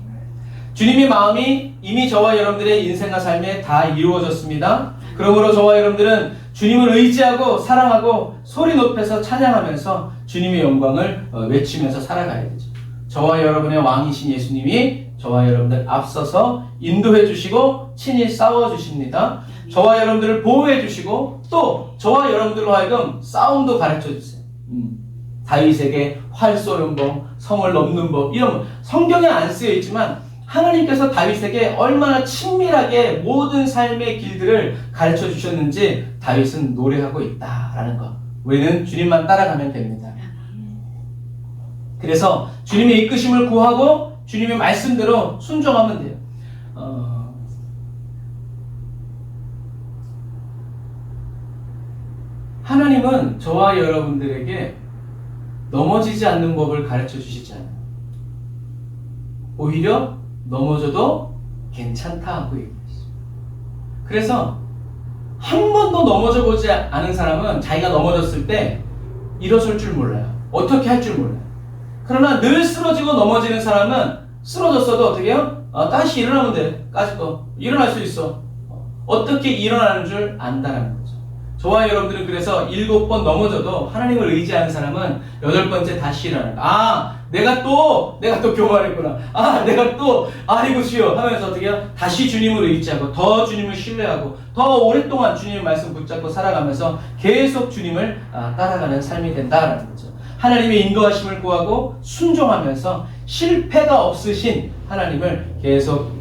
주님의 마음이 이미 저와 여러분들의 인생과 삶에 다 이루어졌습니다. 그러므로 저와 여러분들은 주님을 의지하고 사랑하고 소리 높여서 찬양하면서 주님의 영광을 외치면서 살아가야 되죠. 저와 여러분의 왕이신 예수님이 저와 여러분들 앞서서 인도해 주시고 친히 싸워 주십니다. 저와 여러분들을 보호해 주시고 또 저와 여러분들로 하여금 싸움도 가르쳐 주세요. 다윗에게 활 쏘는 법, 성을 넘는 법 이런 거 성경에 안 쓰여 있지만 하나님께서 다윗에게 얼마나 친밀하게 모든 삶의 길들을 가르쳐 주셨는지 다윗은 노래하고 있다라는 것. 우리는 주님만 따라가면 됩니다. 그래서 주님의 이끄심을 구하고 주님의 말씀대로 순종하면 돼요. 하나님은 저와 여러분들에게 넘어지지 않는 법을 가르쳐 주시지 않아요. 오히려 넘어져도 괜찮다 하고 얘기했어요. 그래서 한 번도 넘어져 보지 않은 사람은 자기가 넘어졌을 때 일어설 줄 몰라요. 어떻게 할 줄 몰라요. 그러나 늘 쓰러지고 넘어지는 사람은 쓰러졌어도 어떻게 해요? 다시 일어나면 돼. 까짓 거. 일어날 수 있어. 어떻게 일어나는 줄 안다는 거죠. 저와 여러분들은 그래서 7번 넘어져도 하나님을 의지하는 사람은 8번째 다시 일어나는 거야. 내가 또 교만했구나. 내가 또 아이고 주여 하면서 어떻게 해요? 다시 주님을 의지하고 더 주님을 신뢰하고 더 오랫동안 주님의 말씀 붙잡고 살아가면서 계속 주님을 따라가는 삶이 된다라는 거죠. 하나님의 인도하심을 구하고 순종하면서 실패가 없으신 하나님을 계속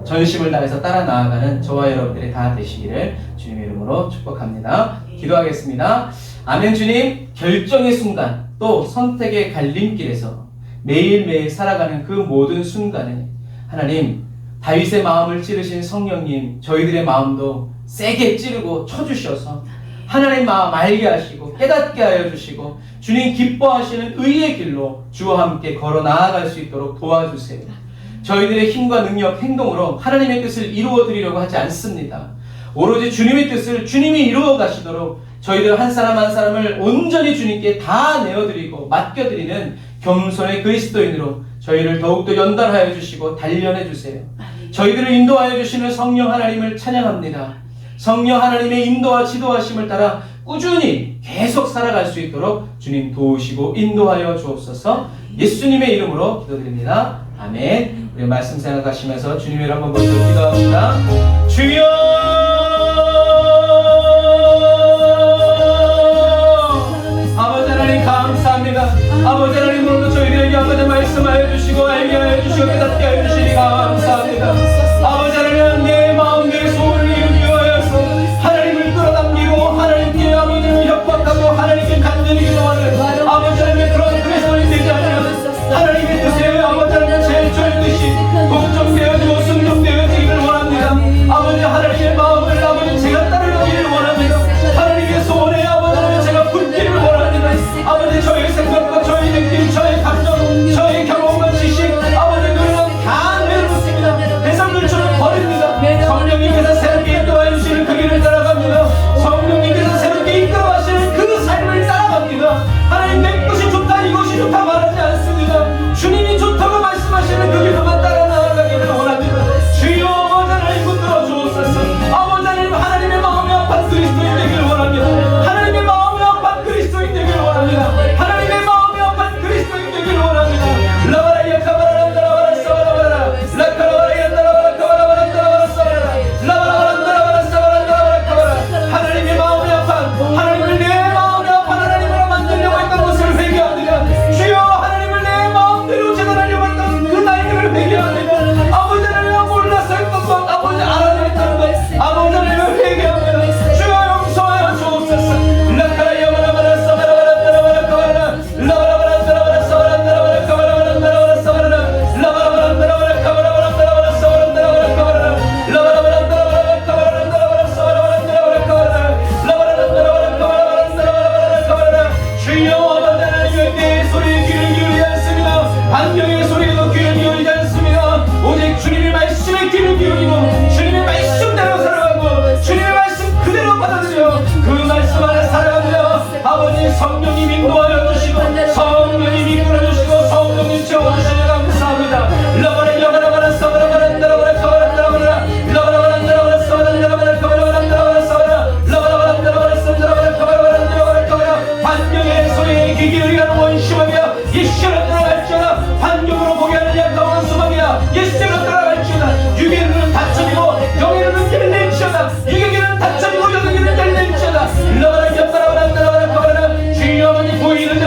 전심을 다해서 따라 나아가는 저와 여러분들이 다 되시기를 주님의 이름으로 축복합니다. 기도하겠습니다. 아멘. 주님, 결정의 순간 또 선택의 갈림길에서 매일매일 살아가는 그 모든 순간에 하나님 다윗의 마음을 찌르신 성령님 저희들의 마음도 세게 찌르고 쳐주셔서 하나님 마음 알게 하시고 깨닫게 하여 주시고 주님 기뻐하시는 의의 길로 주와 함께 걸어 나아갈 수 있도록 도와주세요. 저희들의 힘과 능력, 행동으로 하나님의 뜻을 이루어 드리려고 하지 않습니다. 오로지 주님의 뜻을 주님이 이루어 가시도록 저희들 한 사람 한 사람을 온전히 주님께 다 내어드리고 맡겨드리는 겸손의 그리스도인으로 저희를 더욱더 연단하여 주시고 단련해 주세요. 저희들을 인도하여 주시는 성령 하나님을 찬양합니다. 성령 하나님의 인도와 지도하심을 따라 꾸준히 계속 살아갈 수 있도록 주님 도우시고 인도하여 주옵소서. 예수님의 이름으로 기도드립니다. 아멘. 우리 말씀 생각하시면서 주님의 이름 한번 먼저 기도합니다. 주여! 아버지 하나님 감사합니다. 아버지 하나님 오늘도 저희들에게 아버지 말씀하여 주시고 알게 하여 주시고 깨닫게 하여 주시니 감사합니다. 아버지 하나님 내 마음 내 소원을 이루기 위하여서 하나님을 끌어당기고 하나님께 아버지를 협박하고 하나님께 간절히 기도하는 아버지 하나님의 그런 그리스도인이 되지 않으면 하나님의 뜻에 아버지 하나님 제일 좋은 뜻이 복종되어지고 순종되어지기를 원합니다. 아버지 하나님의 마음을 아버지 제가 따르기를 원합니다. 하나님의 소원에 아버지 하나님 제가 붙기를 원합니다. 아버지 저의 생각과 저의 느낌 저의 감정 저의 경험과 지식 아버지 그런 다 내려놓습니다. 배설물처럼 버립니다. 성령님께서 새롭게 인도하여 주시는 그 길을 따라갑니다. 성령님께서 새롭게 이끌어가시는 그 삶을 따라갑니다. 하나님 내 것이 좋다 이것이 좋다 말하지 않습니다. 주님이 좋다고 말씀하시는 그 길로만 따라 나아가기를 원합니다. 주여 아버지 하나님 붙들어 주옵소서. 아버지 하나님 하나님의 마음이 아픈 그리스도인 되기를 원합니다. 하나님의 마음이 아픈 그리스도인 되기를 원합니다. 하나님의 마음이 아픈 그리스도인 되기를 원합니다. 라바라이야 카바라란다 라바라 사바라바라 라카라바라이야 따라바라 카바라바라 따라바라 사바라 라바라바란다 라바라 사바란다 라바라 카바라 하나님의 마음이 아픈 하나님을 내 마음이 아픈 하나님으로 만들려고 했던 것을 회개합니다. 주여 하나님을 내 마음대로 재단하려고 했던 그 나이들을 회개합니다. 아버지 하나님을 몰라서 했던 것 아버지 알아야 했던 것 아버지 하나님을 회개합니다. 주여 용서하여 주옵소서. 라카라이야 바라바라 사바라바라 따라바라 카바라 라바라바라 따라바라 사바라 따라바라 카바라바라 따라바라 사바라 라바라바라 따라바라 카바라바라 따라바라 사바라 따라바라 카바라 라바라바라 따라바라 카바라바라 따라바라 사바라바라 따라바라 카바라 라바라바라 따라바라 카바라바라 따라바라 카바라 주여 아버지 하나님의 내 소리에 귀를 기울이지 않습니다. 반경의 소리에도 귀를 기울이지 않습니다. 오직 주님의 말씀에 귀를 기울이고 주님의 말씀대로 살아가고 주님의 말씀 그대로 받아들여 그 말씀 안에 살아갑니다. 아버지 성령님 인도하여 주시고 성령님 이끌어 주시고 성령님 채워주시니 감사합니다. 라바라 야바라바라 사바라바라 따라바라 카바라 따라바라 라바라바라 따라바라 사바라 따라바라 카바라바라 따라바라 사바라 라바라바라 따라바라 사바라바라 카바라바라 따라바라 카바라 반경의 소리에 귀 기울이는 원심하며 예수로 따라갈지어다. 반경으로 보게 하는 약한 원수마귀야 예수로 따라갈지어다. 유괴는 다쳐지고 영예는 길을 낼지어다. 유괴기는 다쳐지고 영예기는 길을 낼지어다. 라바라 야바라바라 따라바라 카바라 주여 아버지 보이는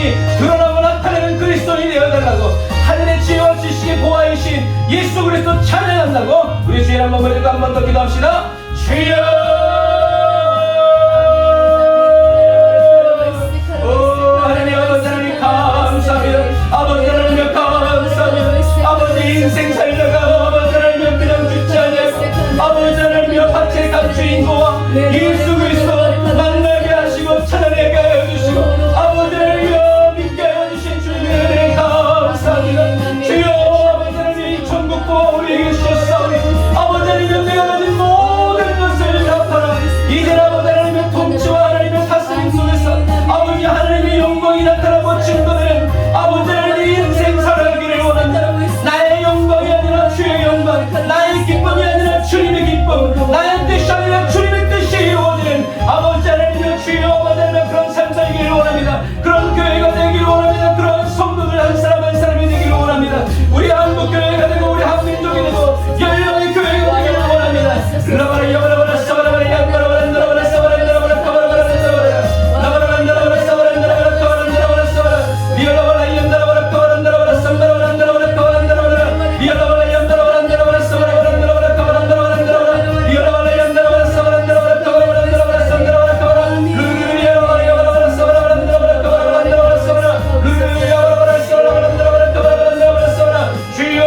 영광이 드러나고 나타내는 그리스도인이 되어달라고 하늘의 지혜와 지식의 보화이신 예수 그리스도 찬양한다고 우리 주의 한번 버리고 한 번 더 기도합시다. 주여 감사합니다. 아버지 하나님 감사합니다. 아버지 인생 살다가 아버지 하나님 그냥 죽지 않냐고 아버지 하나님 파체 감추인 거와 예수 그리스도 만나게 하시고 찾아내게 해주시고 아버지 하나님 믿게 해주신 주님의 은혜 감사합니다. 주여 아버지 하나님 천국과 우리에게 주셨사오니 아버지 하나님 내가 가진 모든 것을 갚아라. 이제 아버지 하나님의 통치와 하나님의 다스림 속에서 아버지 하나님의 영광이 나타나고 증거되는 아버지 하나님의 인생 살아가기를 원합니다. 나의 영광이 아니라 주의 영광, 나의 기쁨이 아니라 주님의 기쁨, 나의 뜻이 아니라 주님의 뜻이 이루어지는 아버지 하나님의 주여 아버지 하나님 그런 삶 살기를 원합니다. 그런 교회가 되기를 원합니다. 그런 성도들 한 사람 한 사람이 되기를 원합니다. 우리 한국 교회가 되고 우리 한민족이 되고 열령의 교회가 되기를 원합니다. 라바라 야바라바라 사바라바라 야바라바라 나라바라 사바라 나라바라 카바라바라 나라바라 나바라 나라바라 사바라 나라바라 카바라 나라바라 사바라 리얼라바라 이안다라바라 카바라 나라바라 삼바라바라 나라바라 카바라 나라바라 리얼라바라 이안다라바라 나라바라 사바라바라 나라바라 카바라 나라바라 나라바라 리얼라바라 이안다라바라 사바라 나라바라 카바라 나라바라 삼바라바라 카바라 루루리아바라 야바라바라 사바라바라 나라바라 카바라 나라바라 사바라 루루리아바라 사바라바라 나라바라 카바라 나라바라 사바라 주여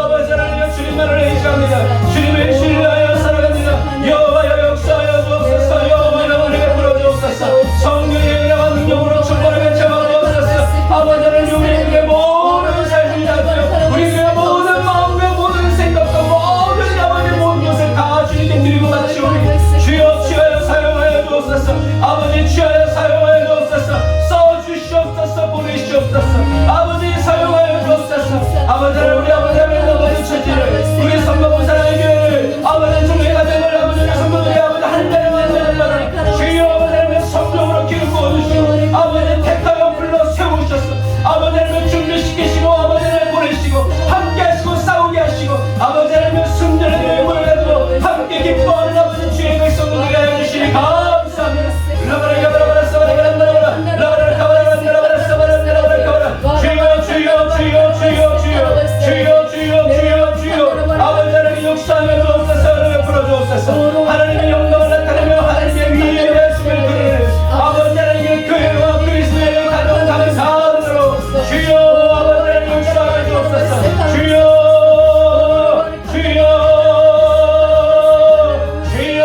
아버지 하나님 주님만을 의지합니다. 주님을 신뢰하여 살아갑니다. 여호와여 역사하여 주옵소서. 여호와여 우리에게 불어주옵소서. 성령의 영과 능력으로 충만하게 채워주옵소서. 아버지 하나님 우리에게 모든 삶을 다하여 우리의 모든 마음과 모든 생각과 모든 아버지 모든 것을 다 주님께 드리고 바치오니 주여 취하여 사용하여 주옵소서. 아버지 취하여 사용하여 주옵소서. 써주시옵소서. 보내시옵소서. 아버지 사용하여 주옵소서. 아버지 하나님 우리 아버지 하나님 모든 처지를 우리 성도분 사랑의 교회를 아버지 주님의 가정을 아버지 성도들이 아버지 한 달에 만나는 주여 아버지 하나님 성령으로 기름 부어주시고 아버지 택하여 불러 세우셨어. 아버지 하나님 준비시키시고 아버지 하나님 보내시고 함께 하시고 싸우게 하시고 아버지 하나님 순전한 영을 가지고 함께 기뻐하는 아버지 주의 백성들에게 해주시니 감사합니다. 라바라 야바라바라 사바라바라 나라바라 라바라 카바라바라 나라바라 사바라 나라바라 카바라 주여 주여 주여 주여 주여 주여 주여 주여 주여 아버지 하나님 역사하며 주옵소서. 하나님의 풀어주옵소서. 하나님의 영광을 나타내며 하나님의 위에 말씀을 드리는 아버지 하나님의 교회와 그리스도의 가정 감사함으로 주여 아버지 하나님 역사하여 주옵소서. 주여 주여 주여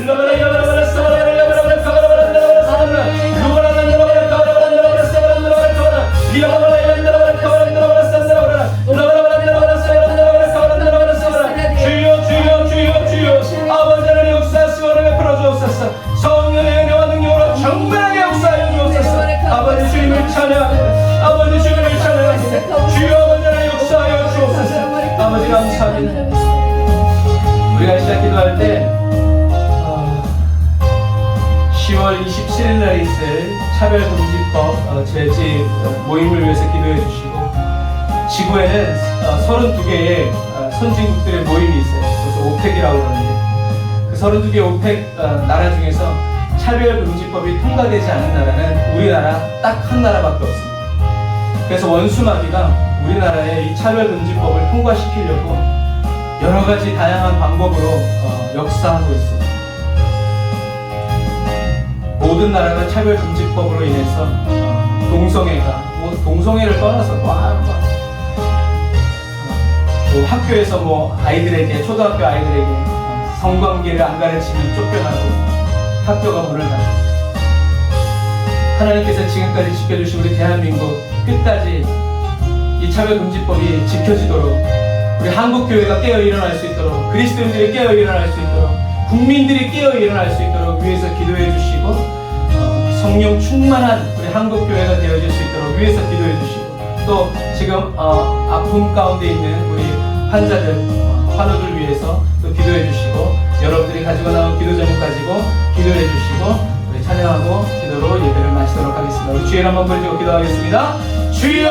라바라 야바라바라 사바라바라 야바라바라 카바라바라 나라바라 사바라 루바라라 나라바라 카바라바라 나라바라 사바라 나라바라 카바라 리아바라 야바라바라 카바라 나라바라 사바라바라 라바라바라 나라바라 사바라 나라바라 카바라 나라바라 사바라 주여 주여 주여 주여 아버지 하나님 역사하시고 하나님 풀어주옵소서. 성령의 은혜와 능력으로 정말하게 역사하여 주옵소서. 아버지 주님을 찬양합니다. 아버지 주님을 찬양합니다. 주여 아버지 하나님 역사하여 주옵소서. 아버지 감사합니다. 우리가 이 시간 기도할 때 10월 27일 날 있을 차별금지법 제지 모임을 위해서 기도해 주시고 지구에는 32개의 선진국들의 모임이 있어요. 그래서 오펙이라고 그러는데 그 32개 오펙 나라 중에서 차별금지법이 통과되지 않은 나라는 우리나라 딱 한 나라밖에 없습니다. 그래서 원수마귀가 우리나라에 이 차별금지법을 통과시키려고 여러 가지 다양한 방법으로 역사하고 있어요. 모든 나라가 차별금지법으로 인해서 동성애가 동성애를 떠나서 학교에서 아이들에게 초등학교 아이들에게 성관계를 안 가르치면 쫓겨나고 학교가 문을 닫고 하나님께서 지금까지 지켜주신 우리 대한민국 끝까지 이 차별금지법이 지켜지도록 우리 한국교회가 깨어 일어날 수 있도록 그리스도인들이 깨어 일어날 수 있도록 국민들이 깨어 일어날 수 있도록 위해서 기도해 주시고 성령 충만한 우리 한국교회가 되어질 수 있도록 위해서 기도해 주시고 또 지금 아픔 가운데 있는 우리 환자들 환우들 위해서 또 기도해 주시고 여러분들이 가지고 나온 기도 제목 가지고 기도해 주시고 우리 찬양하고 기도로 예배를 마치도록 하겠습니다. 우리 주의 한번 부르시고 기도하겠습니다. 주여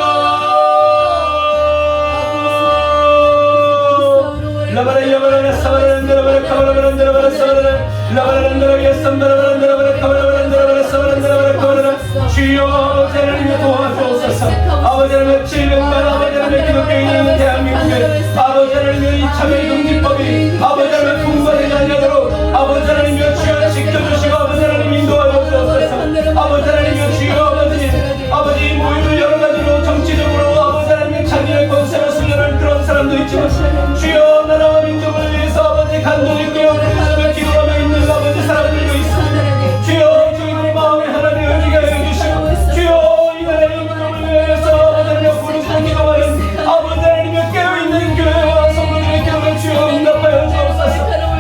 라바라 야바라 사바라 나라바라 카바라 나라바라 사바라 라바라 나라바라 사바라 나라바라 카바라 나라바라 사바라 나라바라 주여 아버지 하나님 도와주옵소서. 아버지 하나님 700만 아버지 하나님 기독교인이 대한민국에 아버지 하나님 이 참여금지법이 아버지 하나님 분발이 아니도록 아버지 하나님 주여 지켜주시고 아버지 하나님 인도하여 주옵소서. 아버지 하나님 주여 아버지 모임을 여러 가지로 정치적으로 아버지 하나님 자기의 권세를 쓰려는 그런 사람도 있지만 주여 나라와 민족을 위해서 아버지 간절히 깨어나며 기도하며 있는 아버지 사람들도 있습니다. 주여 저희들의 마음에 하나님 의지게 해주시고 주여 이 나라의 민족을 위해서 아버지 하나님 부르짖어 기도하는 아버지 하나님의 깨어있는 교회와 성도들의 기도를 주여 응답하여 주옵소서.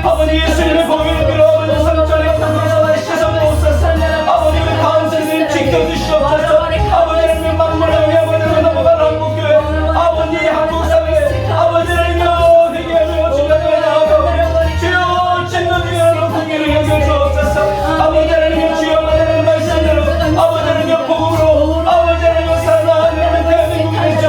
아버지 예수님의 보혈을 빌어 아버지 삼천의 땅에서 다시 찾아오옵소서. 아버지 우리 가운데를 지켜주시옵소서. 아버지 하나님 만물의 아버지 넘어간 한국교회 아버지 한국사회 아버지 하나님 회개하며 주님께 나아가고 주여 진노주여 공의를 여겨 주옵소서. 아버지 하나님 주여 하나님의 말씀대로 아버지 하나님 복음으로 아버지 하나님 살아나는 대한민국의 정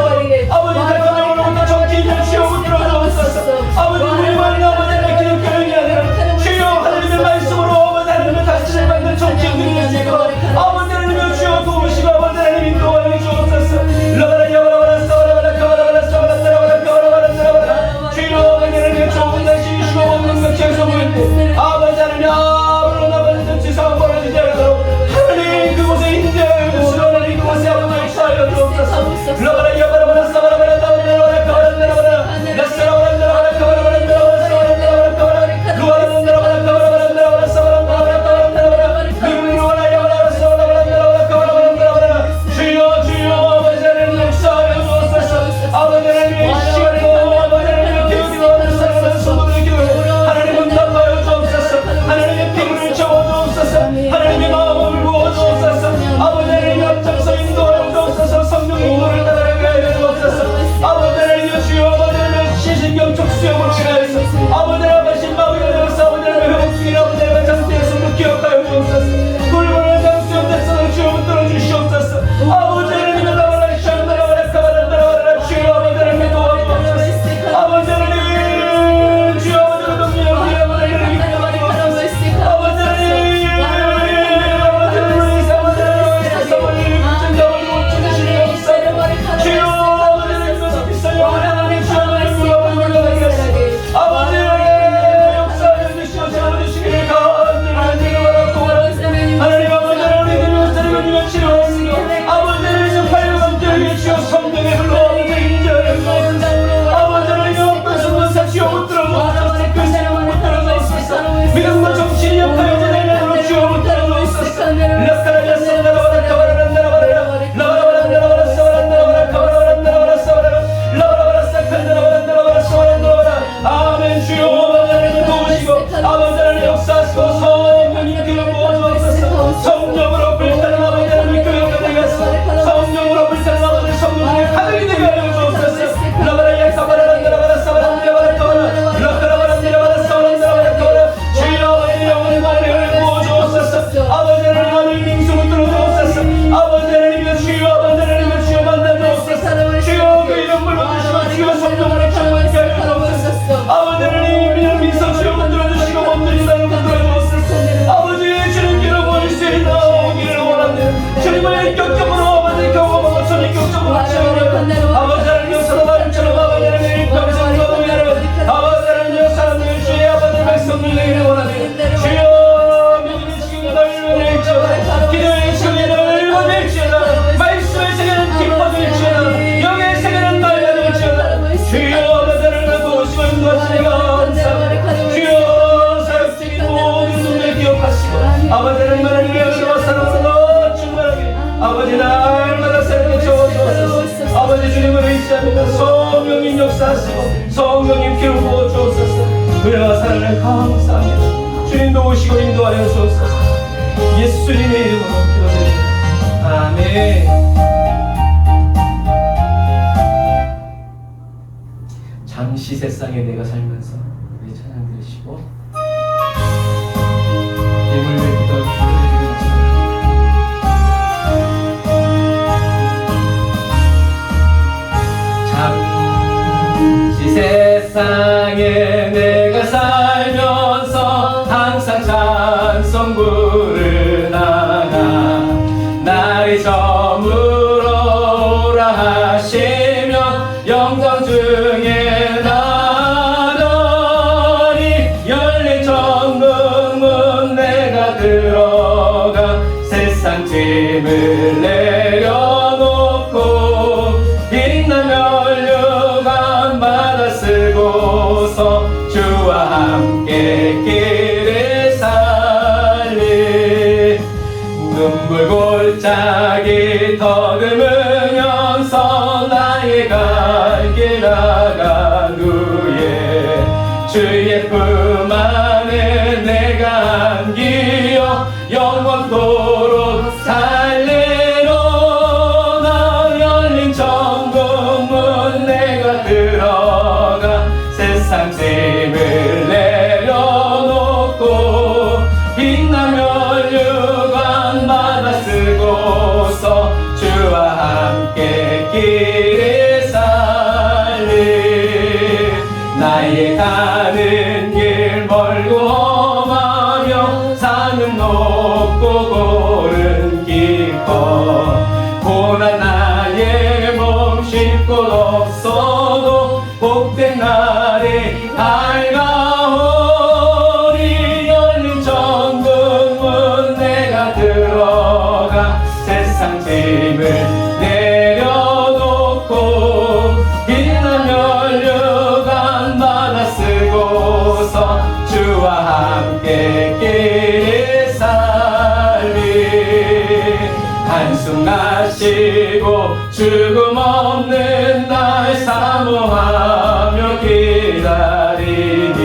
아버지 대통령으로부터 정치인을 주여 붙들어 주옵소서. 아버지 우리만이 아버지 하나님 기독교인이 아니라 주여 하나님의 말씀으로 아버지 하나님의 다스림을 받는 정치인들이 되시고 아버지 하나님의 주여 도우시고 아버지 하나님 인도하여 주옵소서. 러바라 여바라바라 싸바라바라 가바라바라 싸바라 따라바라 가바라바라 따라바라 주여 하나님의 좋은 날씨 주시고 없는 것 계속 보이는데 아버지 하나님 아무런 아버지 지상 벌어지지 않도록 하나님 그곳에 인자하여 주시고 하나님 그곳에 아버지 역사하여 주옵소서. 러바라 여바라바라 싸바라바라 따라바라 가바라 따라바라 라싸라바라 따라바라 가바라바라 따라바라 싸바라 따라바라 가바라 루아라 따라바라 가바라바라 따라바라 싸바라 따라바라 가바라 따라바라 루아라 여바라바라 싸바라바라 따라바라 가바라바라 따라바라 주여 주여 아버지 하나님 역사하여 주옵소서. 아버지 하나님의 시간에도 아버지 하나님의 기도기도 하는 사랑하는 성도들의 기도에 하나님 응답하여 주옵소서. 하나님의 피부를 채워주옵소서. 하나님의 마음을 부어주옵소서. 아버지 하나님의 앞장서 인도하여 주옵소서. 성령의 인도를 따라가게 하여 주옵소서. 아버지 하나님의 주여 아버지 하나님의 시신경적 수염으로 인하여서 아버지 하나님의 신방을 열어서 아버지 하나님의 회복중인 아버지 하나님의 장대의 손을 기억하여 주옵소서. 굴분을 장수염 됐어도 주여 붙들어 주시옵소서. 아버지 하나님의 나라라 샹나라라 가바란다라라 주여 아버지 하나님의 도와주옵소서. 아버지 하나님 주여 아버지 하나님 아버지 하나님 믿어주옵소서. 아버지 하나님 아버지 하나님 사모님 진정을 못 주시는 역사 주여 아버지 하나님께서 비싼 영혼의 하나님 주여 하나님 물어보겠습니다. 아버지 하나님 역사해 주시옵소서. 아버지시기를 간절히 바라고 하나님 아버지 하나님 우리들을 치료하시고 아버지 하나님 팔려감들에게 주여 성령의 불로 아버지 인자를 주옵소서. 아버지 하나님 어떤 것을 주여 붙들어 주옵소서. 그 사람을 붙들어 주옵소서. 믿음과 정신이 역하여 제대로 주여 붙들어 주옵소서. 라카라야 산다라바라 가바라란 다라바라 라바라바란 다라바라 사바란 다라바라 가바라바란 다라바라 사바라 라바라바라 사칸다라바란 다라바라 사바란 다라바라 아멘. 주여 아버지 하나님 도우시고 아버지 하나님 역사하시고 성령님 기름 부어주옵소서. 성령으로 불타는 아버지 하나님 교회가 되겠소. 성령으로 불타는 아버지 성령의 가득이 되게 하여 주옵소서. 라바라야 가바라란 다라바라 사바란 다라바라 가바라 라카라바란 다라바라 사바란 다라바라 가바라 주여 아버지 영원의 마음을 부어주옵소서. 아버지 하나님 하늘 빙수를 뚫어주옵소서. 아버지 하나님의 주여 아버지 하나님의 주여 만나주옵소서. 주여 그 이름 불러주시고 주여 성령으로 충만케 하여 주옵소서. 아버지 하나님 이름 민서 주여 만들어주시고 몸들이 나를 만들어주옵소서. 아버지 주님 기름 부을 수 있는 오기를 원합니다. 주님을 인격적으로 아버지 경험하고 전인격적으로 체험하고 아버지 하나님 사랑하는처럼 아버지 하나님 평생 거듭나는 아버지 하나님 사랑하는 주의 아버지 백성들 내기를 원합니다. 주여 믿음의 시간이 널 내릴지어다. 기도의 시간이 널 내릴지어다. 말씀의 세계는 깊어질지어다. 영의 세계는 맑아질지어다. 주여 아버지 하나님 도우시고 인도하시니가 감사합니다. 주여 사역적인 모든 눈을 기억하시고 아버지 하나님 하나님의 은혜와 사랑으로 충만하게 아버지 날마다 새롭게 채워주옵소서. 아버지 주님을 의지합니다. 성령님 역사하시고 성령님 기름 부어주옵소서. 은혜와 사랑을 감사합니다. 주님 도우시고 인도하여 주옵소서. 예수님의 이름으로 기도드립니다. 아멘. 잠시 세상에 내가 살면서 우리 찬양 들으시고 예물 기도 잠시 세상에 내가 살면서 항상 찬송 부르다가 나의 날이 저물어 오라 하시면 영광 중에 나더니 열린 천국문 내가 들어가 세상 짐을 내려놓고 빛난 면류관 받아 쓰고서 주와 함께 길을 살리 눈물 골짜기 더듬으면서 나의 갈 길 나간 후에 주의 품 안에 내가 안기어 영원토록 살리로다 열린 천국문 내가 들어가 세상 짐을 내려놓고 빛난 면류관 받아 쓰고서 주와 함께 길을 살리 나의 가는 길 멀고 험하며 산은 높고 고른 깊어 고난 나의 몸 쉴 곳 없어도 복된 날이 밝아오리 열린 천국문 내가 들어가 세상 짐을 내려놓고 빛난 면류관 받아 쓰고서 주와 함께 길을 살리 한숨 쉬고 죽음 없는 날 사모하며 기다리니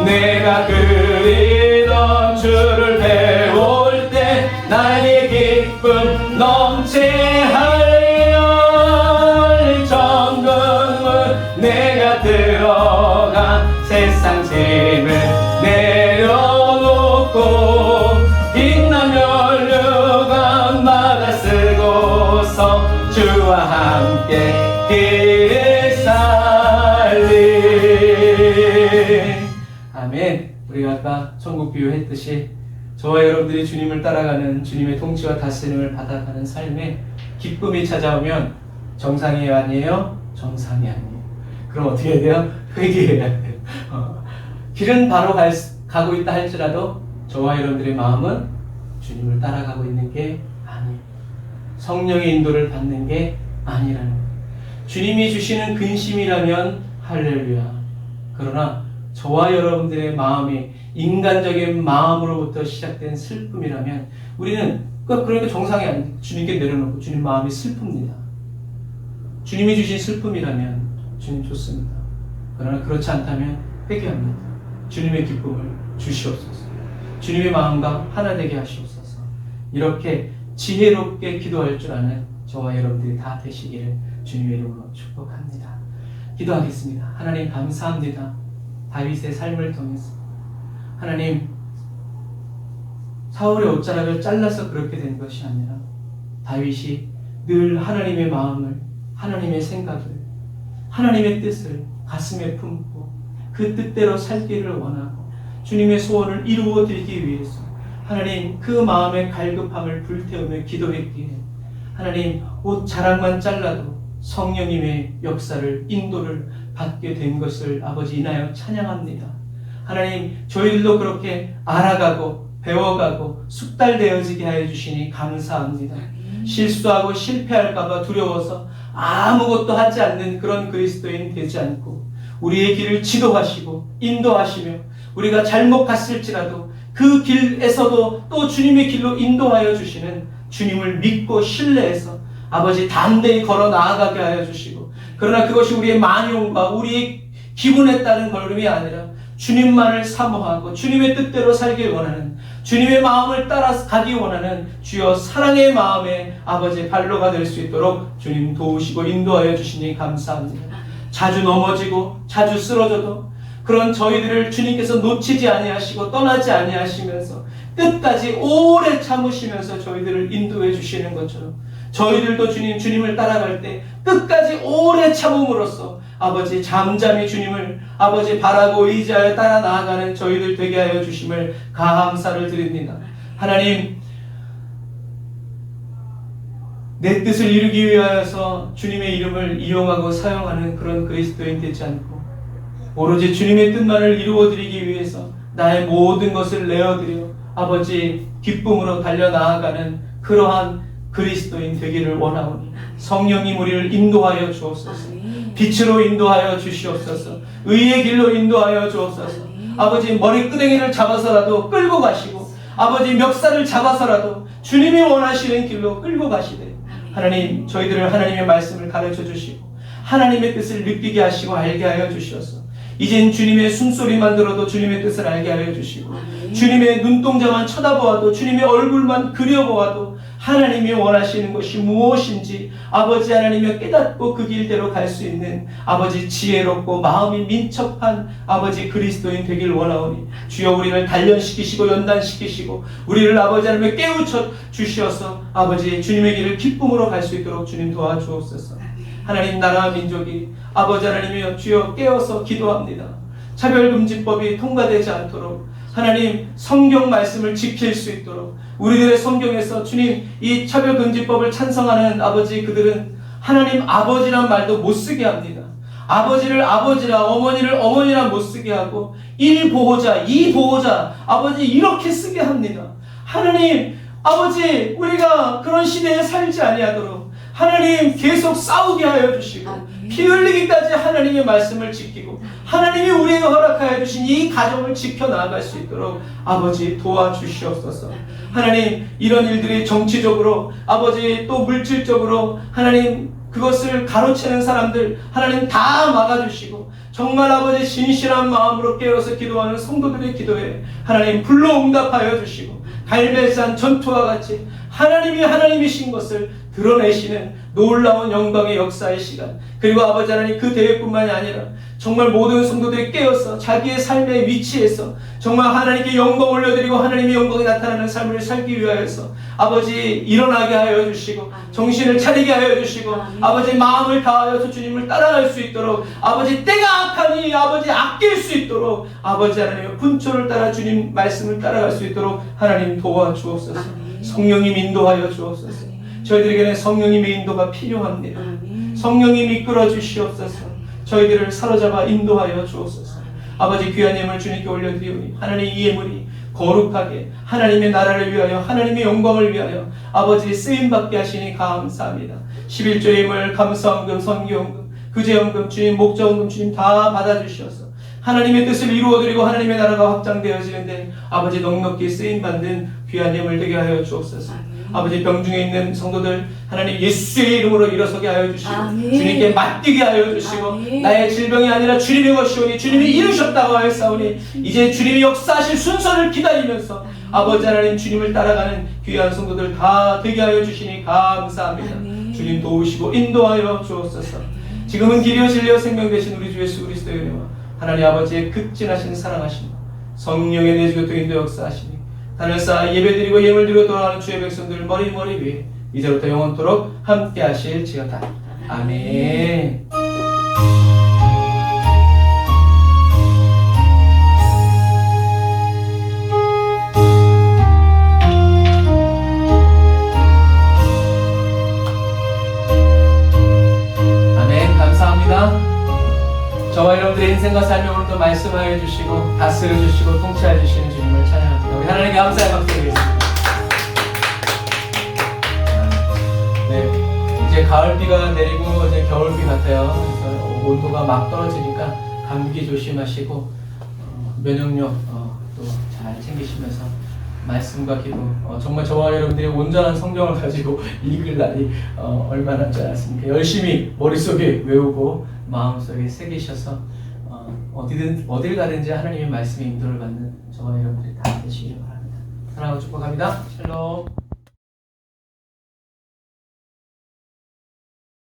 내가 그리던 주를 배울 때 나의 기쁨 넘치하여 천국문 내가 들어가 세상 짐을 내려놓고 빛난 면류관 받아 쓰고서 주와 함께 길을 살리 아멘. 우리가 아까 천국 비유했듯이 저와 여러분들이 주님을 따라가는 주님의 통치와 다스림을 받아가는 삶에 기쁨이 찾아오면 정상이 아니에요? 정상이 아니에요. 그럼 어떻게 해야 돼요? 회개해야 돼요. 길은 바로 가고 있다 할지라도 저와 여러분들의 마음은 주님을 따라가고 있는 게 아니에요. 성령의 인도를 받는 게 아니라는 거예요. 주님이 주시는 근심이라면 할렐루야. 그러나 저와 여러분들의 마음이 인간적인 마음으로부터 시작된 슬픔이라면 우리는 그러니까 정상이 아닌 주님께 내려놓고 주님 마음이 슬픕니다. 주님이 주신 슬픔이라면 주님 좋습니다. 그러나 그렇지 않다면 회개합니다. 주님의 기쁨을 주시옵소서. 주님의 마음과 하나 되게 하시옵소서. 이렇게 지혜롭게 기도할 줄 아는 저와 여러분들이 다 되시기를 주님의 이름으로 축복합니다. 기도하겠습니다. 하나님 감사합니다. 다윗의 삶을 통해서 하나님 사울의 옷자락을 잘라서 그렇게 된 것이 아니라 다윗이 늘 하나님의 마음을 하나님의 생각을 하나님의 뜻을 가슴에 품고 그 뜻대로 살기를 원하고 주님의 소원을 이루어 드리기 위해서 하나님 그 마음의 갈급함을 불태우며 기도했기에 하나님 옷 자락만 잘라도 성령님의 역사를 인도를 받게 된 것을 아버지 인하여 찬양합니다. 하나님 저희들도 그렇게 알아가고 배워가고 숙달되어지게 하여 주시니 감사합니다. 실수하고 실패할까봐 두려워서 아무것도 하지 않는 그런 그리스도인 되지 않고 우리의 길을 지도하시고 인도하시며 우리가 잘못 갔을지라도 그 길에서도 또 주님의 길로 인도하여 주시는 주님을 믿고 신뢰해서 아버지 담대히 걸어 나아가게 하여 주시고 그러나 그것이 우리의 만용과 우리의 기분에 따른 걸음이 아니라 주님만을 사모하고 주님의 뜻대로 살길 원하는 주님의 마음을 따라 가기 원하는 주여 사랑의 마음의 아버지 발로가 될 수 있도록 주님 도우시고 인도하여 주시니 감사합니다. 자주 넘어지고 자주 쓰러져도 그런 저희들을 주님께서 놓치지 아니하시고 떠나지 아니하시면서 끝까지 오래 참으시면서 저희들을 인도해 주시는 것처럼 저희들도 주님을 따라갈 때 끝까지 오래 참음으로써 아버지 잠잠히 주님을 아버지 바라고 의지하여 따라 나아가는 저희들 되게 하여 주심을 감사를 드립니다. 하나님 내 뜻을 이루기 위하여서 주님의 이름을 이용하고 사용하는 그런 그리스도인 되지 않고 오로지 주님의 뜻만을 이루어드리기 위해서 나의 모든 것을 내어드려 아버지 기쁨으로 달려나아가는 그러한 그리스도인 되기를 원하오니 성령님 우리를 인도하여 주옵소서. 빛으로 인도하여 주시옵소서. 의의 길로 인도하여 주옵소서. 아버지 머리끄댕이를 잡아서라도 끌고 가시고 아버지 멱살을 잡아서라도 주님이 원하시는 길로 끌고 가시되 하나님 저희들을 하나님의 말씀을 가르쳐 주시고 하나님의 뜻을 느끼게 하시고 알게 하여 주시옵소서. 이젠 주님의 숨소리만 들어도 주님의 뜻을 알게 하여 주시고 주님의 눈동자만 쳐다보아도 주님의 얼굴만 그려보아도 하나님이 원하시는 것이 무엇인지 아버지 하나님이 깨닫고 그 길대로 갈 수 있는 아버지 지혜롭고 마음이 민첩한 아버지 그리스도인 되길 원하오니 주여 우리를 단련시키시고 연단시키시고 우리를 아버지 하나님의 깨우쳐 주시어서 아버지 주님의 길을 기쁨으로 갈 수 있도록 주님 도와주옵소서. 하나님 나라와 민족이 아버지 하나님이여 주여 깨어서 기도합니다. 차별금지법이 통과되지 않도록 하나님 성경 말씀을 지킬 수 있도록 우리들의 성경에서 주님 이 차별금지법을 찬성하는 아버지 그들은 하나님 아버지란 말도 못 쓰게 합니다. 아버지를 아버지라 어머니를 어머니라 못 쓰게 하고 일 보호자 이 보호자 아버지 이렇게 쓰게 합니다. 하나님 아버지 우리가 그런 시대에 살지 아니하도록 하나님 계속 싸우게 하여 주시고 피 흘리기까지 하나님의 말씀을 지키고 하나님이 우리에게 허락하여 주신 이 가정을 지켜나갈 수 있도록 아버지 도와주시옵소서. 하나님 이런 일들이 정치적으로 아버지 또 물질적으로 하나님 그것을 가로채는 사람들 하나님 다 막아주시고 정말 아버지 진실한 마음으로 깨어서 기도하는 성도들의 기도에 하나님 불로 응답하여 주시고 갈멜산 전투와 같이 하나님이 하나님이신 것을 드러내시는 놀라운 영광의 역사의 시간 그리고 아버지 하나님 그 대회뿐만이 아니라 정말 모든 성도들이 깨어서 자기의 삶의 위치에서 정말 하나님께 영광 올려드리고 하나님의 영광이 나타나는 삶을 살기 위하여서 아버지 일어나게 하여 주시고 정신을 차리게 하여 주시고 아버지 마음을 다하여서 주님을 따라갈 수 있도록 아버지 때가 악하니 아버지 아낄 수 있도록 아버지 하나님 분초를 따라 주님 말씀을 따라갈 수 있도록 하나님 도와주옵소서. 성령님 인도하여 주옵소서. 저희들에게는 성령님의 인도가 필요합니다. 성령님 이끌어 주시옵소서. 저희들을 사로잡아 인도하여 주옵소서. 아버지 귀한 예물 주님께 올려드리오니 하나님 이 예물이 거룩하게 하나님의 나라를 위하여 하나님의 영광을 위하여 아버지 쓰임받게 하시니 감사합니다. 11조 예물 감사헌금 선기헌금 구제헌금 주님 목자헌금 주님 다 받아주셔서 하나님의 뜻을 이루어드리고 하나님의 나라가 확장되어지는데 아버지 넉넉히 쓰임받는 귀한 예물 되게 하여 주옵소서. 아버지 병중에 있는 성도들 하나님 예수의 이름으로 일어서게 하여 주시고 주님께 맞뛰게 하여 주시고 나의 질병이 아니라 주님의 것이오니 주님이 이루셨다고 하였사오니 이제 주님이 역사하실 순서를 기다리면서 아버지 하나님 주님을 따라가는 귀한 성도들 다 되게 하여 주시니 감사합니다. 주님 도우시고 인도하여 주옵소서. 지금은 길이요 진리요 생명 되신 우리 주 예수 그리스도의 은혜와 하나님 아버지의 극진하신 사랑하심 성령의 내주교통 인도 역사하시니 하늘 쌓아 예배드리고 예물드리고 돌아가는 주의 백성들 머리 위에 이제부터 영원토록 함께 하실지어다. 아멘. 아멘. 감사합니다. 저와 여러분들의 인생과 삶에 오늘도 말씀하여 주시고 다스려 주시고 통치하여 주시는 주님을 찬양합니다. 우리 하나님께 감사의 박수 드리겠습니다. 네, 이제 가을비가 내리고 이제 겨울비 같아요. 그래서 온도가 막 떨어지니까 감기 조심하시고 면역력 또 잘 챙기시면서 말씀과 기도 정말 저와 여러분들이 온전한 성경을 가지고 읽을 날이 얼마 남지 않았습니까? 열심히 머릿속에 외우고 마음속에 새기셔서 어딜 가든지 하나님의 말씀에 인도를 받는 저와 여러분들이 다 되시기를 바랍니다. 사랑하고 축복합니다. 샬롬.